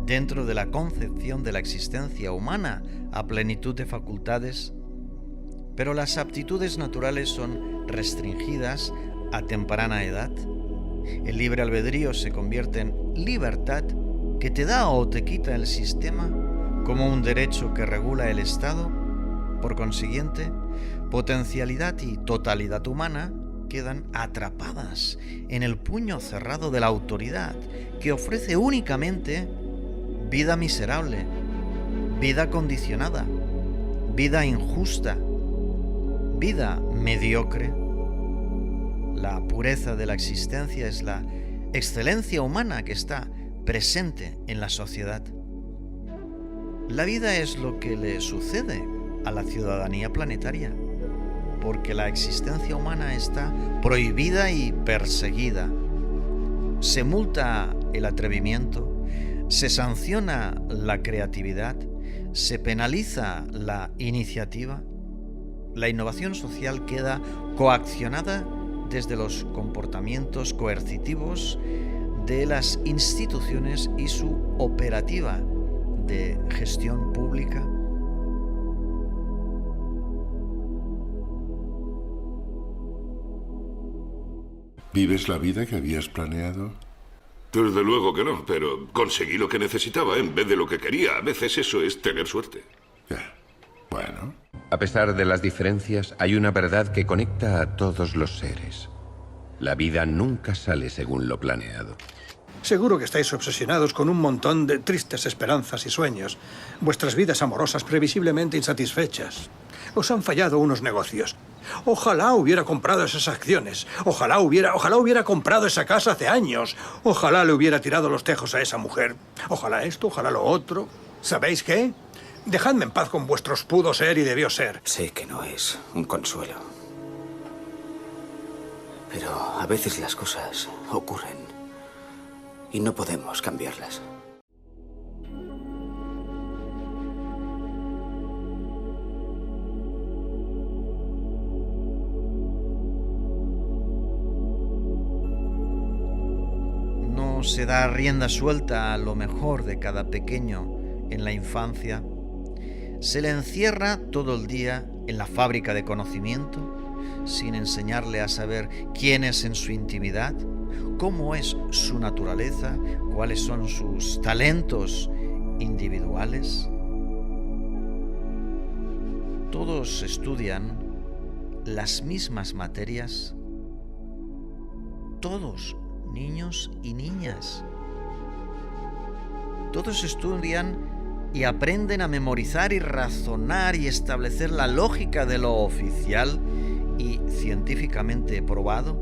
dentro de la concepción de la existencia humana a plenitud de facultades. Pero las aptitudes naturales son restringidas a temprana edad. El libre albedrío se convierte en libertad que te da o te quita el sistema como un derecho que regula el Estado. Por consiguiente, potencialidad y totalidad humana quedan atrapadas en el puño cerrado de la autoridad, que ofrece únicamente vida miserable, vida condicionada, vida injusta, vida mediocre. La pureza de la existencia es la excelencia humana que está presente en la sociedad. La vida es lo que le sucede a la ciudadanía planetaria, porque la existencia humana está prohibida y perseguida. Se multa el atrevimiento, se sanciona la creatividad, se penaliza la iniciativa. La innovación social queda coaccionada desde los comportamientos coercitivos de las instituciones y su operativa de gestión pública. ¿Vives la vida que habías planeado? Desde luego que no, pero conseguí lo que necesitaba en vez de lo que quería. A veces eso es tener suerte. Ya. Bueno. A pesar de las diferencias, hay una verdad que conecta a todos los seres. La vida nunca sale según lo planeado. Seguro que estáis obsesionados con un montón de tristes esperanzas y sueños. Vuestras vidas amorosas previsiblemente insatisfechas. Os han fallado unos negocios. Ojalá hubiera comprado esas acciones. Ojalá hubiera comprado esa casa hace años. Ojalá le hubiera tirado los tejos a esa mujer. Ojalá esto, ojalá lo otro. ¿Sabéis qué? Dejadme en paz con vuestros pudo ser y debió ser. Sé que no es un consuelo. Pero a veces las cosas ocurren y no podemos cambiarlas. No se da rienda suelta a lo mejor de cada pequeño en la infancia. Se le encierra todo el día en la fábrica de conocimiento, sin enseñarle a saber quién es en su intimidad, cómo es su naturaleza, cuáles son sus talentos individuales. Todos estudian las mismas materias, todos, niños y niñas. Todos estudian y aprenden a memorizar y razonar y establecer la lógica de lo oficial y científicamente probado,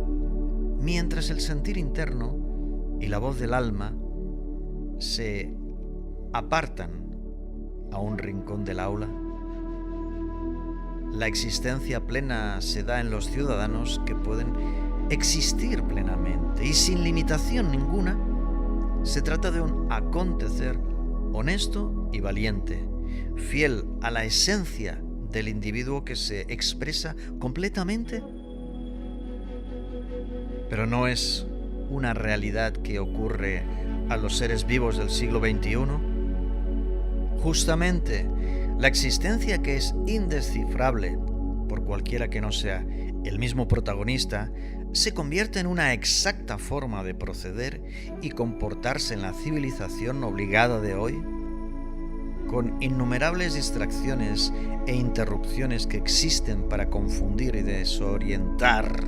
mientras el sentir interno y la voz del alma se apartan a un rincón del aula. La existencia plena se da en los ciudadanos que pueden existir plenamente y sin limitación ninguna. Se trata de un acontecer honesto y valiente, fiel a la esencia del individuo que se expresa completamente. Pero no es una realidad que ocurre a los seres vivos del siglo XXI. Justamente, la existencia que es indescifrable por cualquiera que no sea el mismo protagonista, se convierte en una exacta forma de proceder y comportarse en la civilización obligada de hoy, con innumerables distracciones e interrupciones que existen para confundir y desorientar.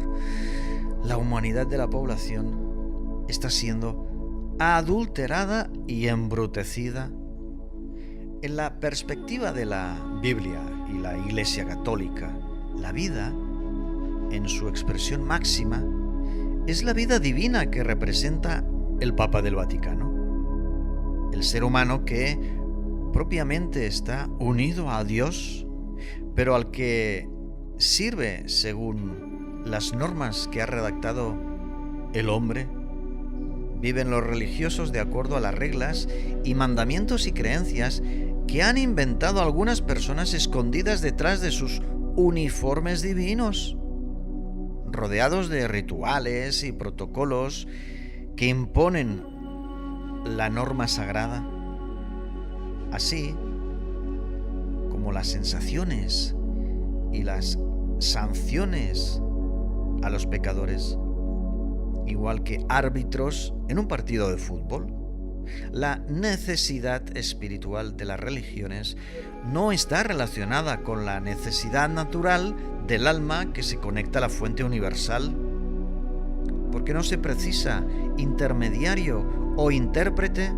La humanidad de la población está siendo adulterada y embrutecida. En la perspectiva de la Biblia y la Iglesia Católica, la vida, en su expresión máxima, es la vida divina que representa el Papa del Vaticano. El ser humano que propiamente está unido a Dios, pero al que sirve según las normas que ha redactado el hombre. Viven los religiosos de acuerdo a las reglas y mandamientos y creencias que han inventado algunas personas escondidas detrás de sus uniformes divinos, rodeados de rituales y protocolos que imponen la norma sagrada, así como las sensaciones y las sanciones a los pecadores, igual que árbitros en un partido de fútbol. La necesidad espiritual de las religiones no está relacionada con la necesidad natural del alma que se conecta a la fuente universal, porque no se precisa intermediario o intérprete,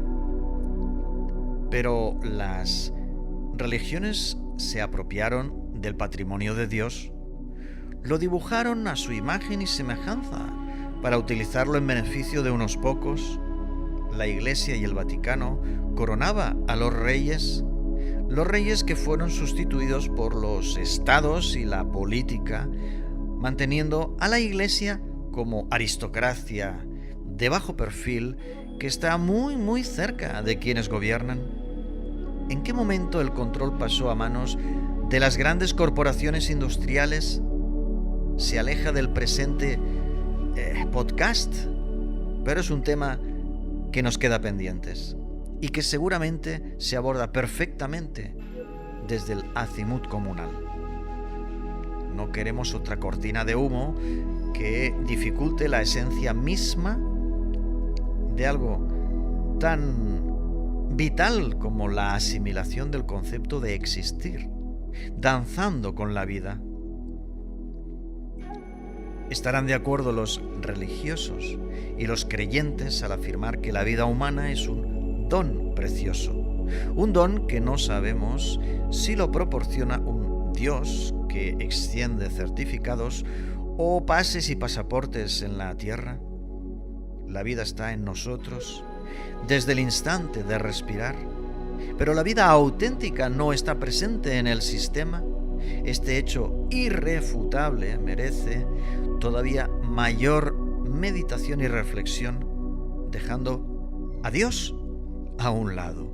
pero las religiones se apropiaron del patrimonio de Dios, lo dibujaron a su imagen y semejanza para utilizarlo en beneficio de unos pocos. La Iglesia y el Vaticano coronaba a los reyes que fueron sustituidos por los estados y la política, manteniendo a la Iglesia como aristocracia de bajo perfil que está muy cerca de quienes gobiernan. ¿En qué momento el control pasó a manos de las grandes corporaciones industriales? Se aleja del presente podcast, pero es un tema que nos queda pendientes y que seguramente se aborda perfectamente desde el azimut comunal. No queremos otra cortina de humo que dificulte la esencia misma de algo tan vital como la asimilación del concepto de existir, danzando con la vida. Estarán de acuerdo los religiosos y los creyentes al afirmar que la vida humana es un don precioso, un don que no sabemos si lo proporciona un Dios que extiende certificados o pases y pasaportes en la tierra. La vida está en nosotros desde el instante de respirar, pero la vida auténtica no está presente en el sistema. Este hecho irrefutable merece todavía mayor meditación y reflexión, dejando a Dios a un lado.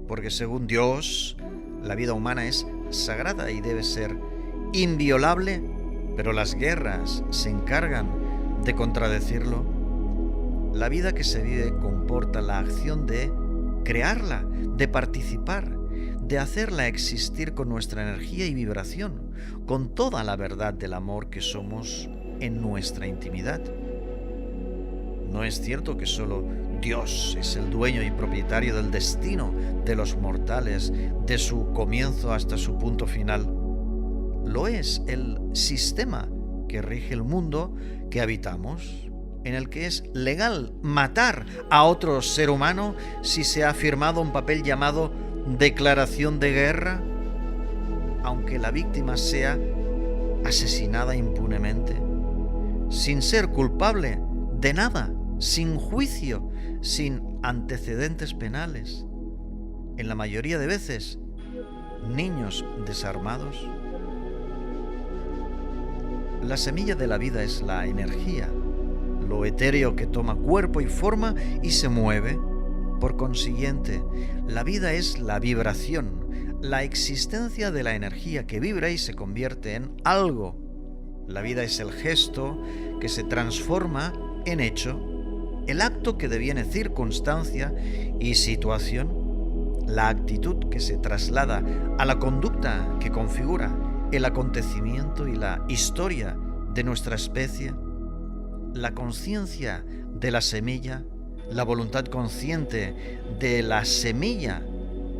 Porque según Dios, la vida humana es sagrada y debe ser inviolable, pero las guerras se encargan de contradecirlo. La vida que se vive comporta la acción de crearla, de participar, de hacerla existir con nuestra energía y vibración, con toda la verdad del amor que somos en nuestra intimidad. No es cierto que solo Dios es el dueño y propietario del destino de los mortales, de su comienzo hasta su punto final. Lo es el sistema que rige el mundo que habitamos, en el que es legal matar a otro ser humano si se ha firmado un papel llamado declaración de guerra, aunque la víctima sea asesinada impunemente, sin ser culpable de nada, sin juicio, sin antecedentes penales. En la mayoría de veces, niños desarmados. La semilla de la vida es la energía, lo etéreo que toma cuerpo y forma y se mueve. Por consiguiente, la vida es la vibración, la existencia de la energía que vibra y se convierte en algo. La vida es el gesto que se transforma en hecho, el acto que deviene circunstancia y situación, la actitud que se traslada a la conducta que configura el acontecimiento y la historia de nuestra especie, la conciencia de la semilla, la voluntad consciente de la semilla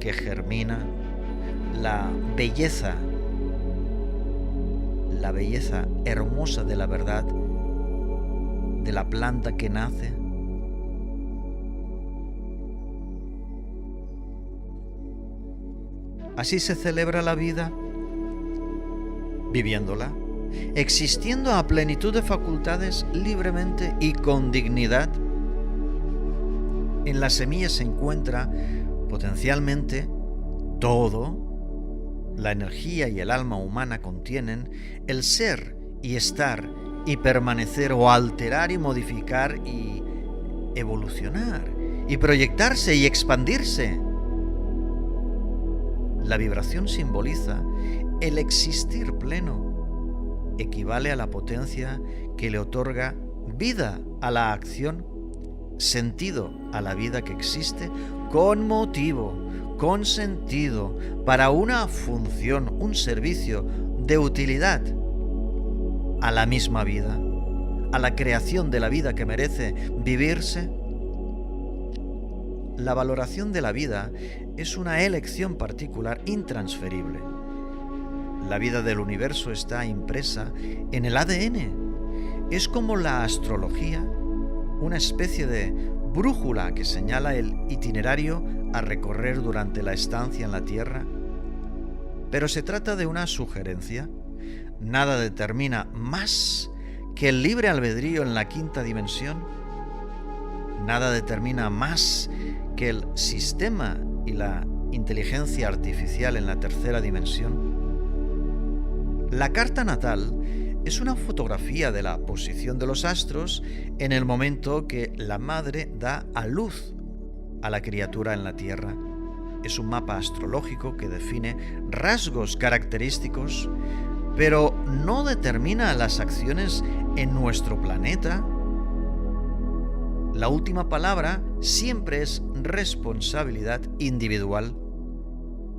que germina, la belleza hermosa de la verdad, de la planta que nace. Así se celebra la vida, viviéndola, existiendo a plenitud de facultades libremente y con dignidad. En la semilla se encuentra potencialmente todo. La energía y el alma humana contienen el ser y estar y permanecer o alterar y modificar y evolucionar y proyectarse y expandirse. La vibración simboliza el existir pleno. Equivale a la potencia que le otorga vida a la acción, sentido a la vida que existe, con motivo, con sentido, para una función, un servicio de utilidad a la misma vida, a la creación de la vida que merece vivirse. La valoración de la vida es una elección particular intransferible. La vida del universo está impresa en el ADN. Es como la astrología, una especie de brújula que señala el itinerario a recorrer durante la estancia en la Tierra. Pero se trata de una sugerencia. Nada determina más que el libre albedrío en la quinta dimensión. Nada determina más que el sistema y la inteligencia artificial en la tercera dimensión. La carta natal es una fotografía de la posición de los astros en el momento que la madre da a luz a la criatura en la Tierra. Es un mapa astrológico que define rasgos característicos, pero no determina las acciones en nuestro planeta. La última palabra siempre es responsabilidad individual.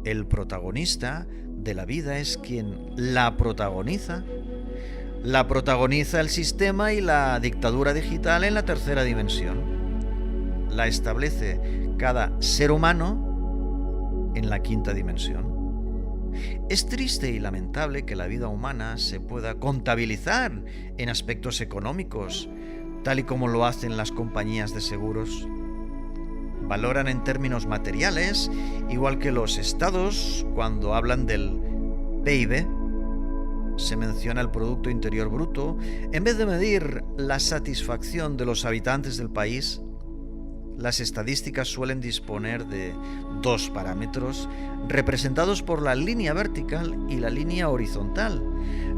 El protagonista de la vida es quien la protagoniza. La protagoniza el sistema y la dictadura digital en la tercera dimensión. La establece cada ser humano en la quinta dimensión. Es triste y lamentable que la vida humana se pueda contabilizar en aspectos económicos, tal y como lo hacen las compañías de seguros. Valoran en términos materiales, igual que los estados cuando hablan del PIB. Se menciona el Producto Interior Bruto en vez de medir la satisfacción de los habitantes del país. Las estadísticas suelen disponer de dos parámetros representados por la línea vertical y la línea horizontal,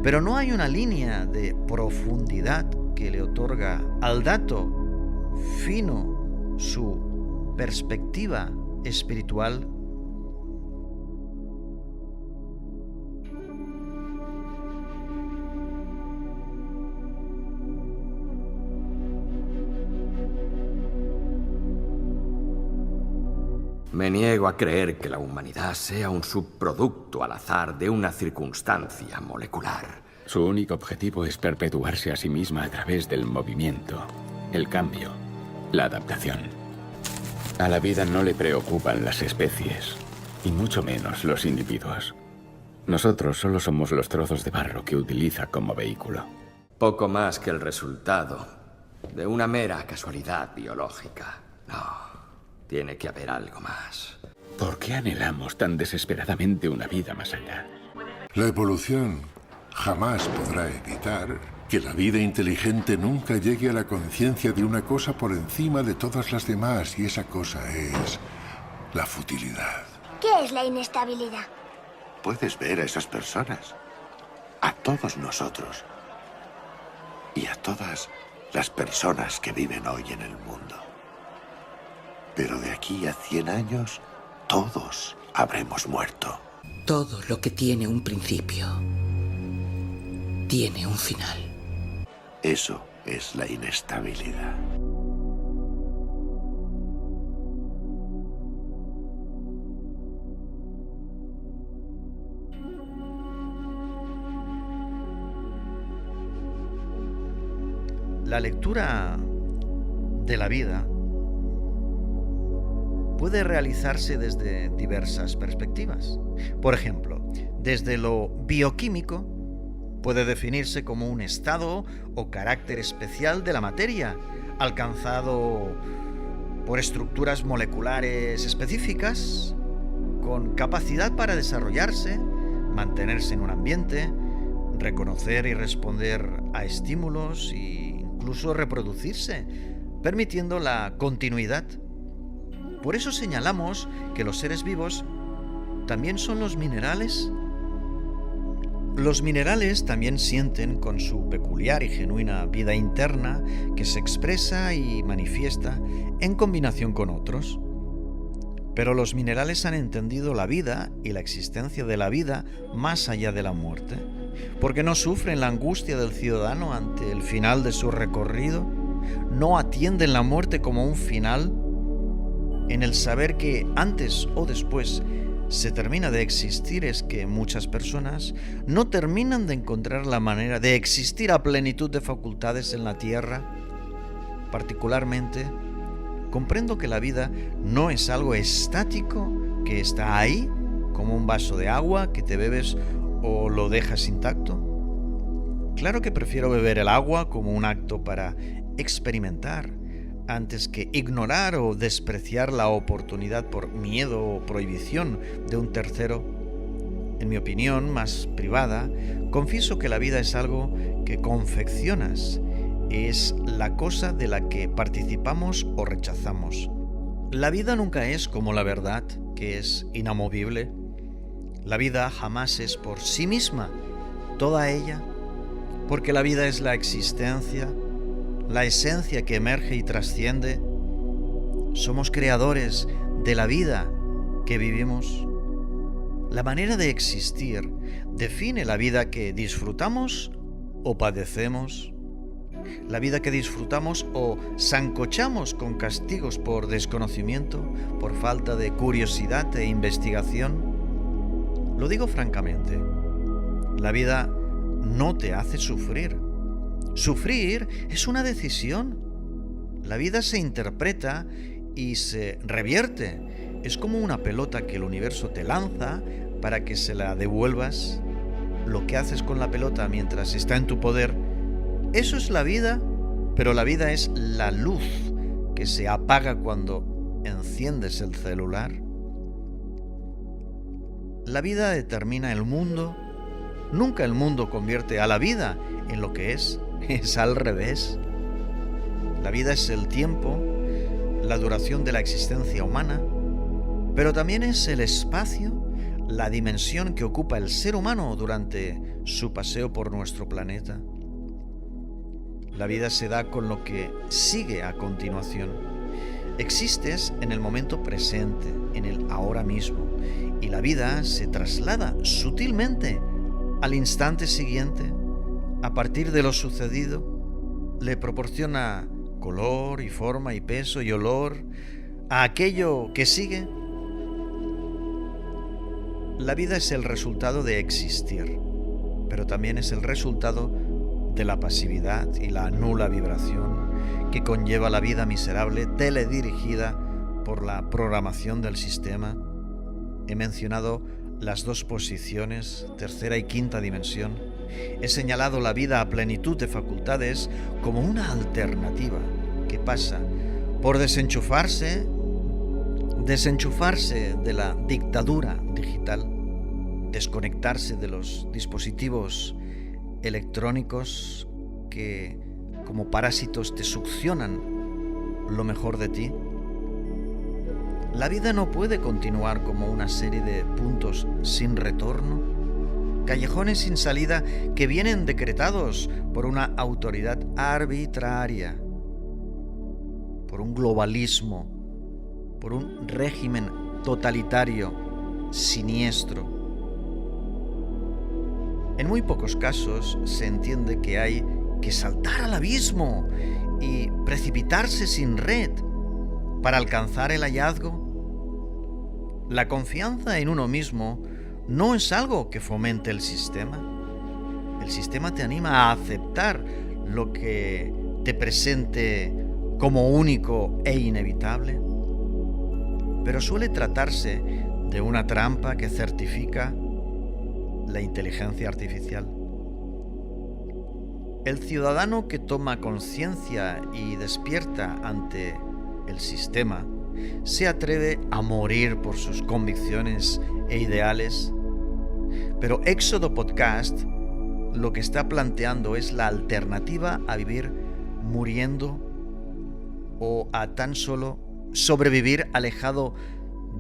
pero no hay una línea de profundidad que le otorga al dato fino su perspectiva espiritual. Me niego a creer que la humanidad sea un subproducto al azar de una circunstancia molecular. Su único objetivo es perpetuarse a sí misma a través del movimiento, el cambio, la adaptación. A la vida no le preocupan las especies, y mucho menos los individuos. Nosotros solo somos los trozos de barro que utiliza como vehículo. Poco más que el resultado de una mera casualidad biológica. No. Tiene que haber algo más. ¿Por qué anhelamos tan desesperadamente una vida más allá? La evolución jamás podrá evitar que la vida inteligente nunca llegue a la conciencia de una cosa por encima de todas las demás, y esa cosa es la futilidad. ¿Qué es la inestabilidad? Puedes ver a esas personas, a todos nosotros y a todas las personas que viven hoy en el mundo. Pero de aquí a 100 años, todos habremos muerto. Todo lo que tiene un principio tiene un final. Eso es la inestabilidad. La lectura de la vida puede realizarse desde diversas perspectivas. Por ejemplo, desde lo bioquímico, puede definirse como un estado o carácter especial de la materia, alcanzado por estructuras moleculares específicas, con capacidad para desarrollarse, mantenerse en un ambiente, reconocer y responder a estímulos e incluso reproducirse, permitiendo la continuidad. Por eso señalamos que los seres vivos también son los minerales. Los minerales también sienten con su peculiar y genuina vida interna que se expresa y manifiesta en combinación con otros. Pero los minerales han entendido la vida y la existencia de la vida más allá de la muerte, porque no sufren la angustia del ciudadano ante el final de su recorrido, no atienden la muerte como un final, en el saber que antes o después se termina de existir es que muchas personas no terminan de encontrar la manera de existir a plenitud de facultades en la Tierra. Particularmente, comprendo que la vida no es algo estático que está ahí, como un vaso de agua que te bebes o lo dejas intacto. Claro que prefiero beber el agua como un acto para experimentar, antes que ignorar o despreciar la oportunidad por miedo o prohibición de un tercero. En mi opinión más privada, confieso que la vida es algo que confeccionas, es la cosa de la que participamos o rechazamos. La vida nunca es como la verdad, que es inamovible. La vida jamás es por sí misma, toda ella, porque la vida es la existencia, la esencia que emerge y trasciende. Somos creadores de la vida que vivimos. La manera de existir define la vida que disfrutamos o padecemos, la vida que disfrutamos o sancochamos con castigos por desconocimiento, por falta de curiosidad e investigación. Lo digo francamente, la vida no te hace sufrir. Sufrir es una decisión. La vida se interpreta y se revierte. Es como una pelota que el universo te lanza para que se la devuelvas. Lo que haces con la pelota mientras está en tu poder, eso es la vida, pero la vida es la luz que se apaga cuando enciendes el celular. La vida determina el mundo. Nunca el mundo convierte a la vida en lo que es al revés. La vida es el tiempo, la duración de la existencia humana, pero también es el espacio, la dimensión que ocupa el ser humano durante su paseo por nuestro planeta. La vida se da con lo que sigue a continuación. Existes en el momento presente, en el ahora mismo, y la vida se traslada sutilmente al instante siguiente. A partir de lo sucedido, le proporciona color y forma y peso y olor a aquello que sigue. La vida es el resultado de existir, pero también es el resultado de la pasividad y la nula vibración que conlleva la vida miserable teledirigida por la programación del sistema. He mencionado las dos posiciones, tercera y quinta dimensión. He señalado la vida a plenitud de facultades como una alternativa que pasa por desenchufarse de la dictadura digital, desconectarse de los dispositivos electrónicos que, como parásitos, te succionan lo mejor de ti. La vida no puede continuar como una serie de puntos sin retorno, callejones sin salida que vienen decretados por una autoridad arbitraria, por un globalismo, por un régimen totalitario, siniestro. En muy pocos casos se entiende que hay que saltar al abismo y precipitarse sin red para alcanzar el hallazgo. La confianza en uno mismo no es algo que fomente el sistema. El sistema te anima a aceptar lo que te presente como único e inevitable, pero suele tratarse de una trampa que certifica la inteligencia artificial. El ciudadano que toma conciencia y despierta ante el sistema se atreve a morir por sus convicciones e ideales. Pero Éxodo Podcast lo que está planteando es la alternativa a vivir muriendo o a tan solo sobrevivir alejado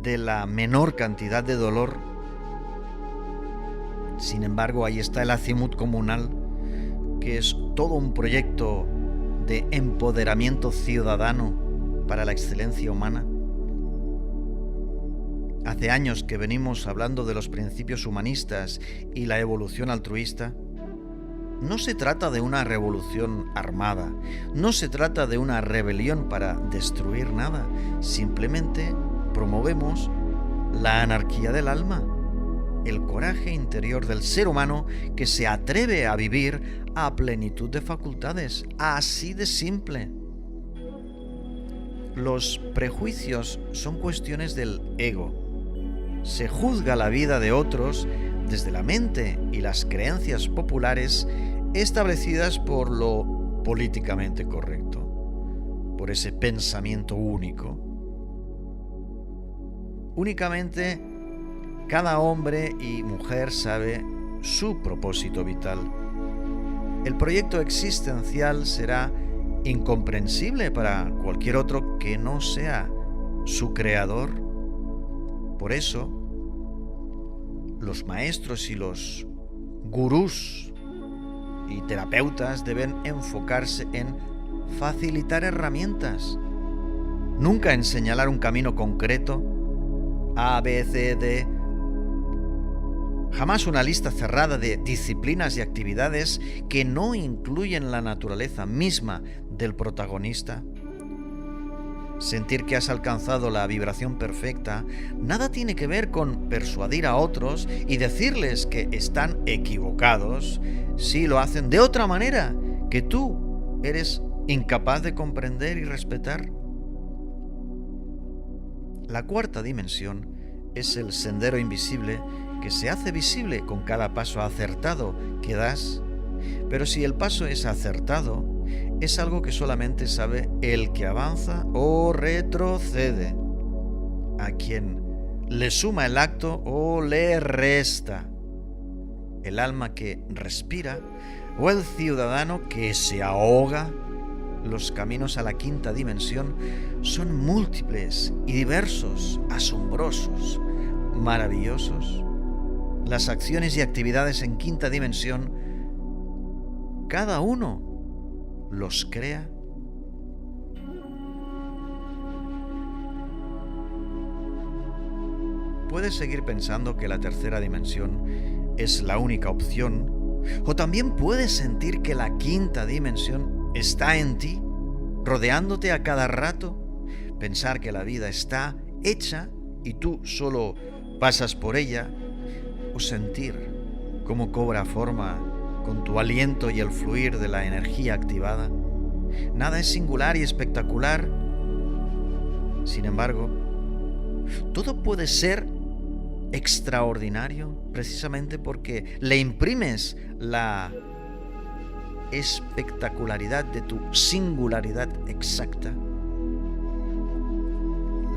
de la menor cantidad de dolor. Sin embargo, ahí está el Azimut comunal, que es todo un proyecto de empoderamiento ciudadano para la excelencia humana. Hace años que venimos hablando de los principios humanistas y la evolución altruista. No se trata de una revolución armada, no se trata de una rebelión para destruir nada, simplemente promovemos la anarquía del alma, el coraje interior del ser humano que se atreve a vivir a plenitud de facultades, así de simple. Los prejuicios son cuestiones del ego. Se juzga la vida de otros desde la mente y las creencias populares establecidas por lo políticamente correcto, por ese pensamiento único. Únicamente cada hombre y mujer sabe su propósito vital. El proyecto existencial será incomprensible para cualquier otro que no sea su creador. Por eso, los maestros y los gurús y terapeutas deben enfocarse en facilitar herramientas, nunca en señalar un camino concreto, A, B, C, D. Jamás una lista cerrada de disciplinas y actividades que no incluyen la naturaleza misma del protagonista. Sentir que has alcanzado la vibración perfecta nada tiene que ver con persuadir a otros y decirles que están equivocados si lo hacen de otra manera que tú eres incapaz de comprender y respetar. La cuarta dimensión es el sendero invisible que se hace visible con cada paso acertado que das. Pero si el paso es acertado, es algo que solamente sabe el que avanza o retrocede, a quien le suma el acto o le resta, el alma que respira o el ciudadano que se ahoga. Los caminos a la quinta dimensión son múltiples y diversos, asombrosos, maravillosos. Las acciones y actividades en quinta dimensión, cada uno los crea. Puedes seguir pensando que la tercera dimensión es la única opción, o también puedes sentir que la quinta dimensión está en ti, rodeándote a cada rato, pensar que la vida está hecha y tú solo pasas por ella, o sentir cómo cobra forma con tu aliento y el fluir de la energía activada. Nada es singular y espectacular. Sin embargo, todo puede ser extraordinario precisamente porque le imprimes la espectacularidad de tu singularidad exacta.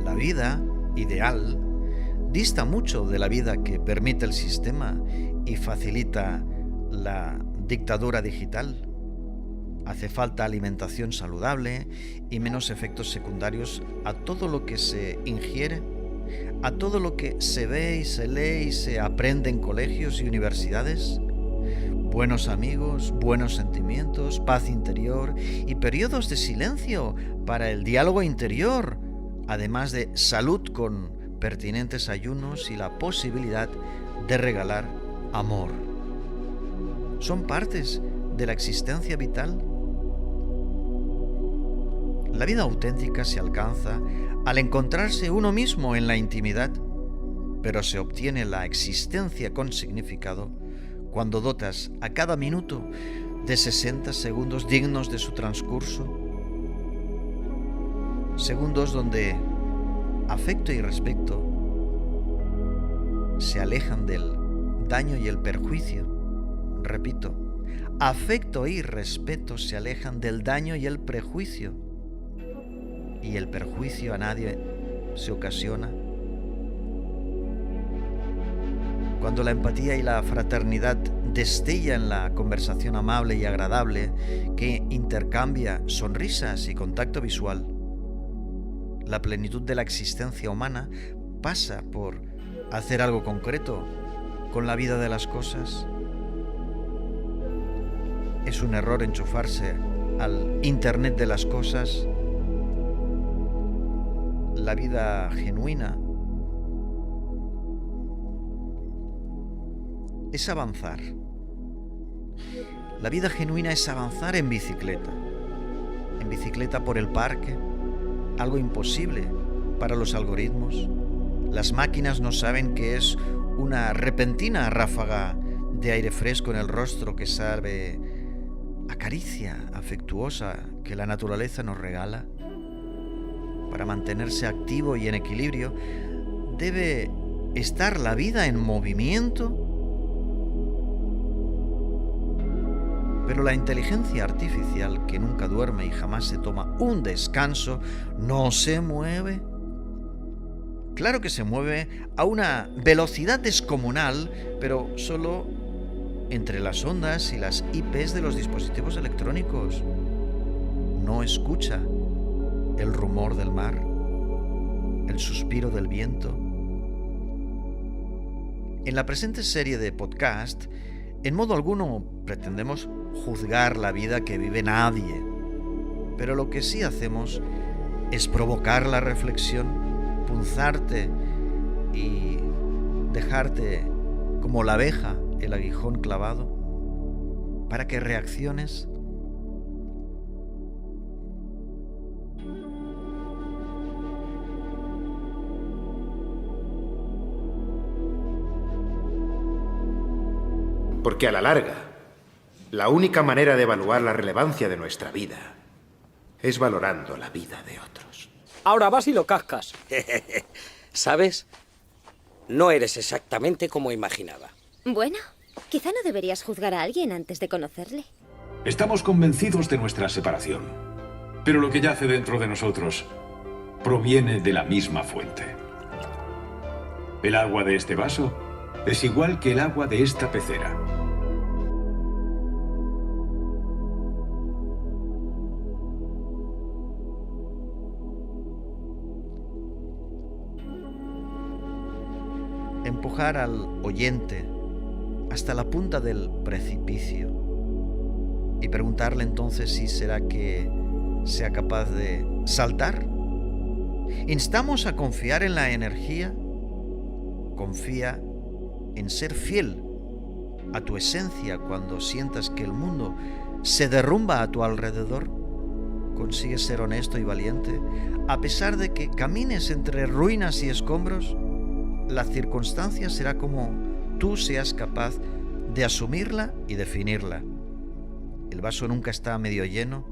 La vida ideal dista mucho de la vida que permite el sistema y facilita la dictadura digital. Hace falta alimentación saludable y menos efectos secundarios a todo lo que se ingiere, a todo lo que se ve y se lee y se aprende en colegios y universidades. Buenos amigos, buenos sentimientos, paz interior y periodos de silencio para el diálogo interior, además de salud con pertinentes ayunos y la posibilidad de regalar amor. Son partes de la existencia vital. La vida auténtica se alcanza al encontrarse uno mismo en la intimidad, pero se obtiene la existencia con significado cuando dotas a cada minuto de 60 segundos dignos de su transcurso. Segundos donde afecto y respeto se alejan del daño y el perjuicio. Repito, afecto y respeto se alejan del daño y el prejuicio. Y el perjuicio a nadie se ocasiona. Cuando la empatía y la fraternidad destella en la conversación amable y agradable que intercambia sonrisas y contacto visual, la plenitud de la existencia humana pasa por hacer algo concreto con la vida de las cosas. Es un error enchufarse al Internet de las cosas. La vida genuina es avanzar. La vida genuina es avanzar en bicicleta por el parque, algo imposible para los algoritmos. Las máquinas no saben que es una repentina ráfaga de aire fresco en el rostro que sabe a caricia afectuosa que la naturaleza nos regala. Para mantenerse activo y en equilibrio, debe estar la vida en movimiento. Pero la inteligencia artificial, que nunca duerme y jamás se toma un descanso, no se mueve. Claro que se mueve a una velocidad descomunal, pero solo entre las ondas y las IPs de los dispositivos electrónicos. No escucha el rumor del mar, el suspiro del viento. En la presente serie de podcast, en modo alguno pretendemos juzgar la vida que vive nadie, pero lo que sí hacemos es provocar la reflexión, punzarte y dejarte como la abeja el aguijón clavado para que reacciones. Porque a la larga, la única manera de evaluar la relevancia de nuestra vida es valorando la vida de otros. Ahora vas y lo cascas. ¿Sabes? No eres exactamente como imaginaba. Bueno, quizá no deberías juzgar a alguien antes de conocerle. Estamos convencidos de nuestra separación, pero lo que yace dentro de nosotros proviene de la misma fuente. El agua de este vaso es igual que el agua de esta pecera. Empujar al oyente hasta la punta del precipicio y preguntarle entonces si será que sea capaz de saltar. Instamos a confiar en la energía. Confía en ser fiel a tu esencia cuando sientas que el mundo se derrumba a tu alrededor. Consigue ser honesto y valiente a pesar de que camines entre ruinas y escombros. La circunstancia será como tú seas capaz de asumirla y definirla. El vaso nunca está medio lleno,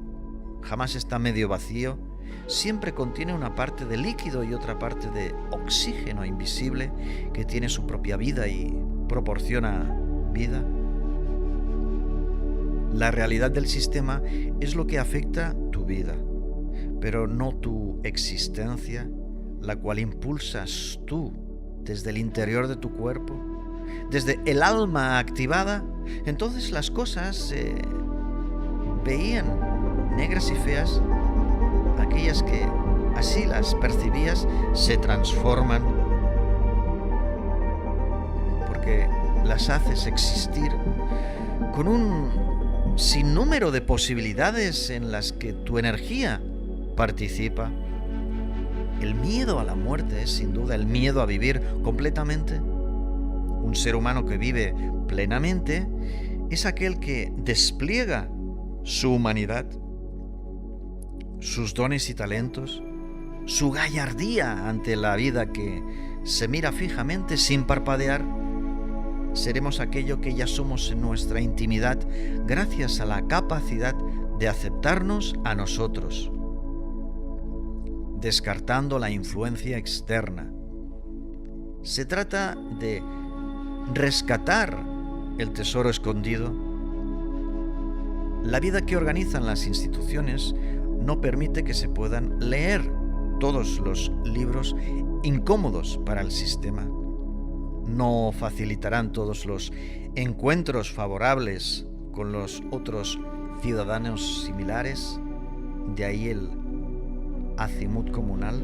jamás está medio vacío, siempre contiene una parte de líquido y otra parte de oxígeno invisible que tiene su propia vida y proporciona vida. La realidad del sistema es lo que afecta tu vida, pero no tu existencia, la cual impulsas tú desde el interior de tu cuerpo, desde el alma activada. Entonces las cosas se veían negras y feas. Aquellas que así las percibías se transforman porque las haces existir con un sinnúmero de posibilidades en las que tu energía participa. El miedo a la muerte es sin duda el miedo a vivir completamente. Un ser humano que vive plenamente es aquel que despliega su humanidad, sus dones y talentos, su gallardía ante la vida que se mira fijamente sin parpadear. Seremos aquello que ya somos en nuestra intimidad gracias a la capacidad de aceptarnos a nosotros, descartando la influencia externa. Se trata de rescatar el tesoro escondido. La vida que organizan las instituciones no permite que se puedan leer todos los libros incómodos para el sistema. No facilitarán todos los encuentros favorables con los otros ciudadanos similares. De ahí el azimut comunal.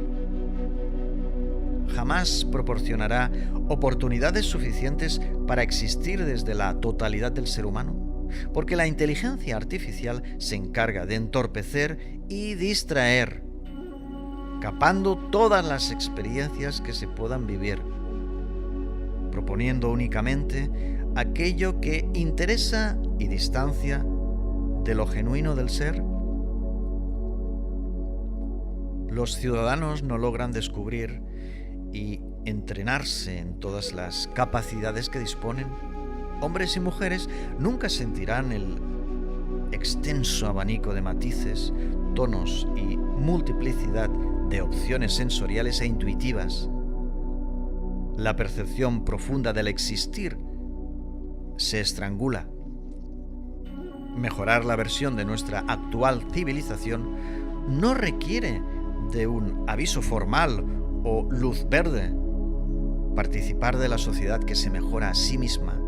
Jamás proporcionará oportunidades suficientes para existir desde la totalidad del ser humano, porque la inteligencia artificial se encarga de entorpecer y distraer, capando todas las experiencias que se puedan vivir, proponiendo únicamente aquello que interesa y distancia de lo genuino del ser. Los ciudadanos no logran descubrir y entrenarse en todas las capacidades que disponen, hombres y mujeres nunca sentirán el extenso abanico de matices, tonos y multiplicidad de opciones sensoriales e intuitivas. La percepción profunda del existir se estrangula. Mejorar la versión de nuestra actual civilización no requiere de un aviso formal o luz verde. Participar de la sociedad que se mejora a sí misma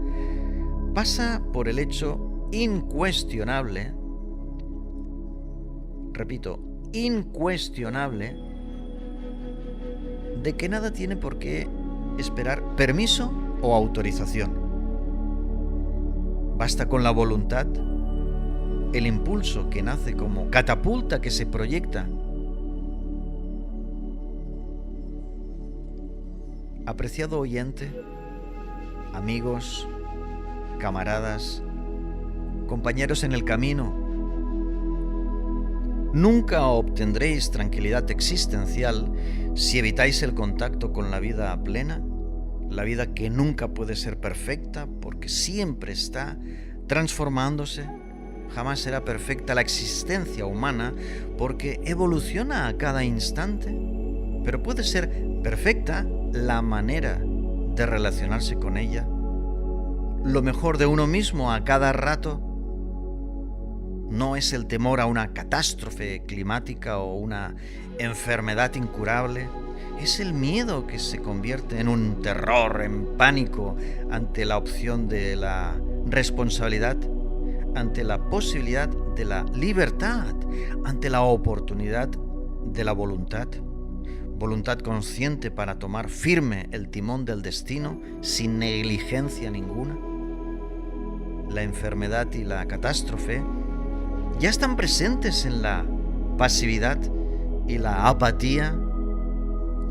pasa por el hecho incuestionable, repito, incuestionable, de que nada tiene por qué esperar permiso o autorización. Basta con la voluntad, el impulso que nace como catapulta que se proyecta. Apreciado oyente, amigos, camaradas, compañeros en el camino, nunca obtendréis tranquilidad existencial si evitáis el contacto con la vida plena, la vida que nunca puede ser perfecta porque siempre está transformándose. Jamás será perfecta la existencia humana porque evoluciona a cada instante, pero puede ser perfecta la manera de relacionarse con ella, lo mejor de uno mismo a cada rato. No es el temor a una catástrofe climática o una enfermedad incurable, es el miedo que se convierte en un terror, en pánico ante la opción de la responsabilidad, ante la posibilidad de la libertad, ante la oportunidad de la voluntad. Voluntad consciente para tomar firme el timón del destino sin negligencia ninguna. La enfermedad y la catástrofe ya están presentes en la pasividad y la apatía,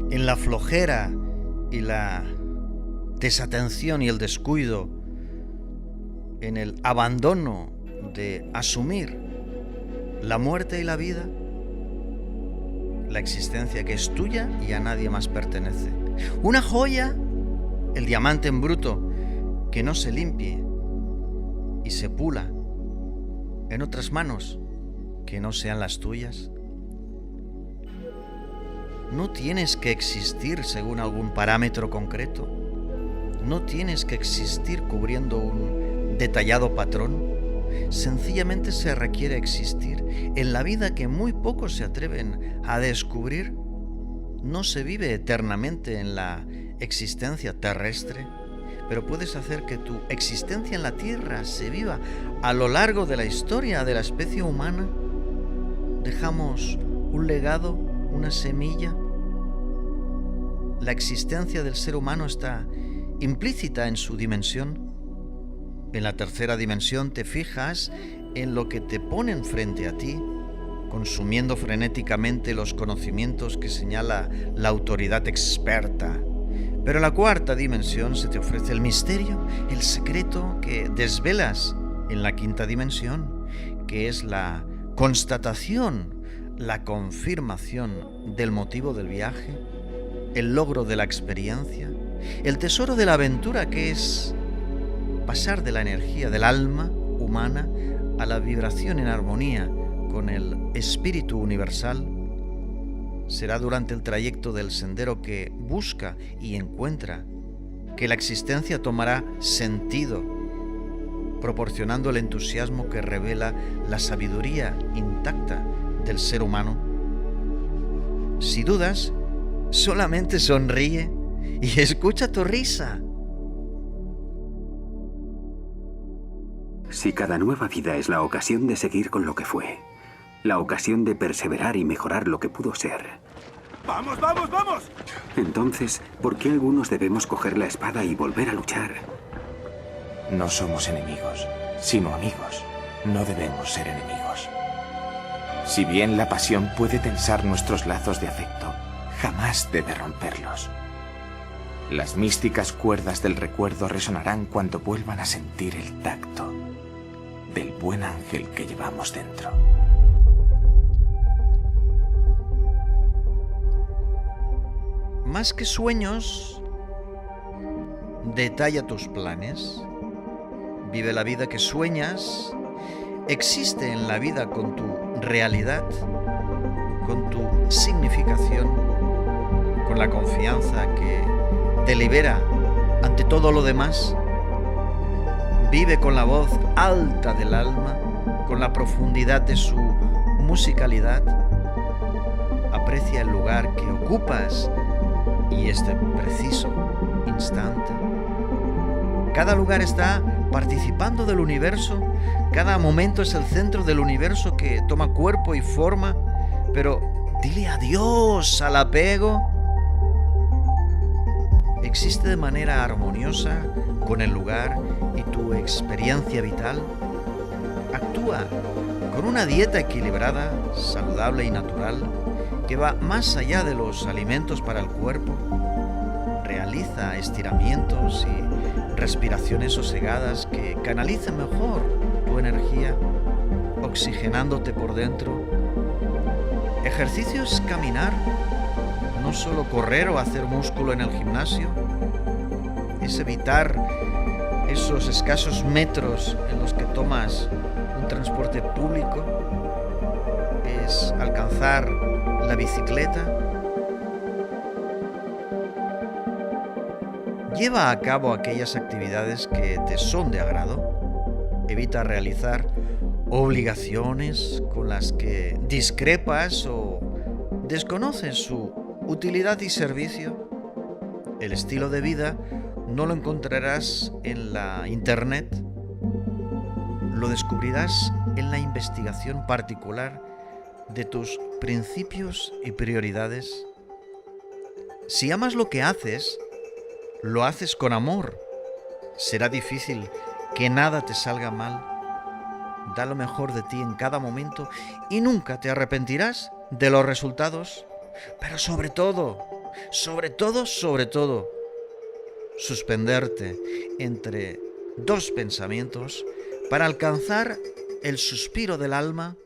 en la flojera y la desatención y el descuido, en el abandono de asumir la muerte y la vida, la existencia que es tuya y a nadie más pertenece. Una joya, el diamante en bruto, que no se limpie y se pula en otras manos que no sean las tuyas. No tienes que existir según algún parámetro concreto. No tienes que existir cubriendo un detallado patrón. Sencillamente se requiere existir. En la vida que muy pocos se atreven a descubrir, no se vive eternamente en la existencia terrestre, pero puedes hacer que tu existencia en la Tierra se viva a lo largo de la historia de la especie humana. Dejamos un legado, una semilla. La existencia del ser humano está implícita en su dimensión. En la tercera dimensión te fijas en lo que te ponen frente a ti, consumiendo frenéticamente los conocimientos que señala la autoridad experta. Pero en la cuarta dimensión se te ofrece el misterio, el secreto que desvelas en la quinta dimensión, que es la constatación, la confirmación del motivo del viaje, el logro de la experiencia, el tesoro de la aventura, que es pasar de la energía del alma humana a la vibración en armonía con el espíritu universal. Será durante el trayecto del sendero que busca y encuentra que la existencia tomará sentido, proporcionando el entusiasmo que revela la sabiduría intacta del ser humano. Si dudas, solamente sonríe y escucha tu risa. Si cada nueva vida es la ocasión de seguir con lo que fue, la ocasión de perseverar y mejorar lo que pudo ser. ¡Vamos, vamos, vamos! Entonces, ¿por qué algunos debemos coger la espada y volver a luchar? No somos enemigos, sino amigos. No debemos ser enemigos. Si bien la pasión puede tensar nuestros lazos de afecto, jamás debe romperlos. Las místicas cuerdas del recuerdo resonarán cuando vuelvan a sentir el tacto del buen ángel que llevamos dentro. más que sueños, detalla tus planes. Vive la vida que sueñas. Existe en la vida con tu realidad, con tu significación, con la confianza que te libera ante todo lo demás. Vive con la voz alta del alma, con la profundidad de su musicalidad. Aprecia el lugar que ocupas y este preciso instante. Cada lugar está participando del universo, cada momento es el centro del universo que toma cuerpo y forma, pero dile adiós al apego. Existe de manera armoniosa con el lugar y tu experiencia vital. Actúa con una dieta equilibrada, saludable y natural, que va más allá de los alimentos para el cuerpo. Realiza estiramientos y respiraciones sosegadas que canalicen mejor tu energía, oxigenándote por dentro. Ejercicio es caminar, no solo correr o hacer músculo en el gimnasio. Es evitar esos escasos metros en los que tomas un transporte público. Es alcanzar la bicicleta. Lleva a cabo aquellas actividades que te son de agrado. Evita realizar obligaciones con las que discrepas o desconoces su utilidad y servicio. El estilo de vida no lo encontrarás en la internet. Lo descubrirás en la investigación particular de tus principios y prioridades. Si amas lo que haces, lo haces con amor. Será difícil que nada te salga mal. Da lo mejor de ti en cada momento y nunca te arrepentirás de los resultados. Pero sobre todo, suspenderte entre dos pensamientos para alcanzar el suspiro del alma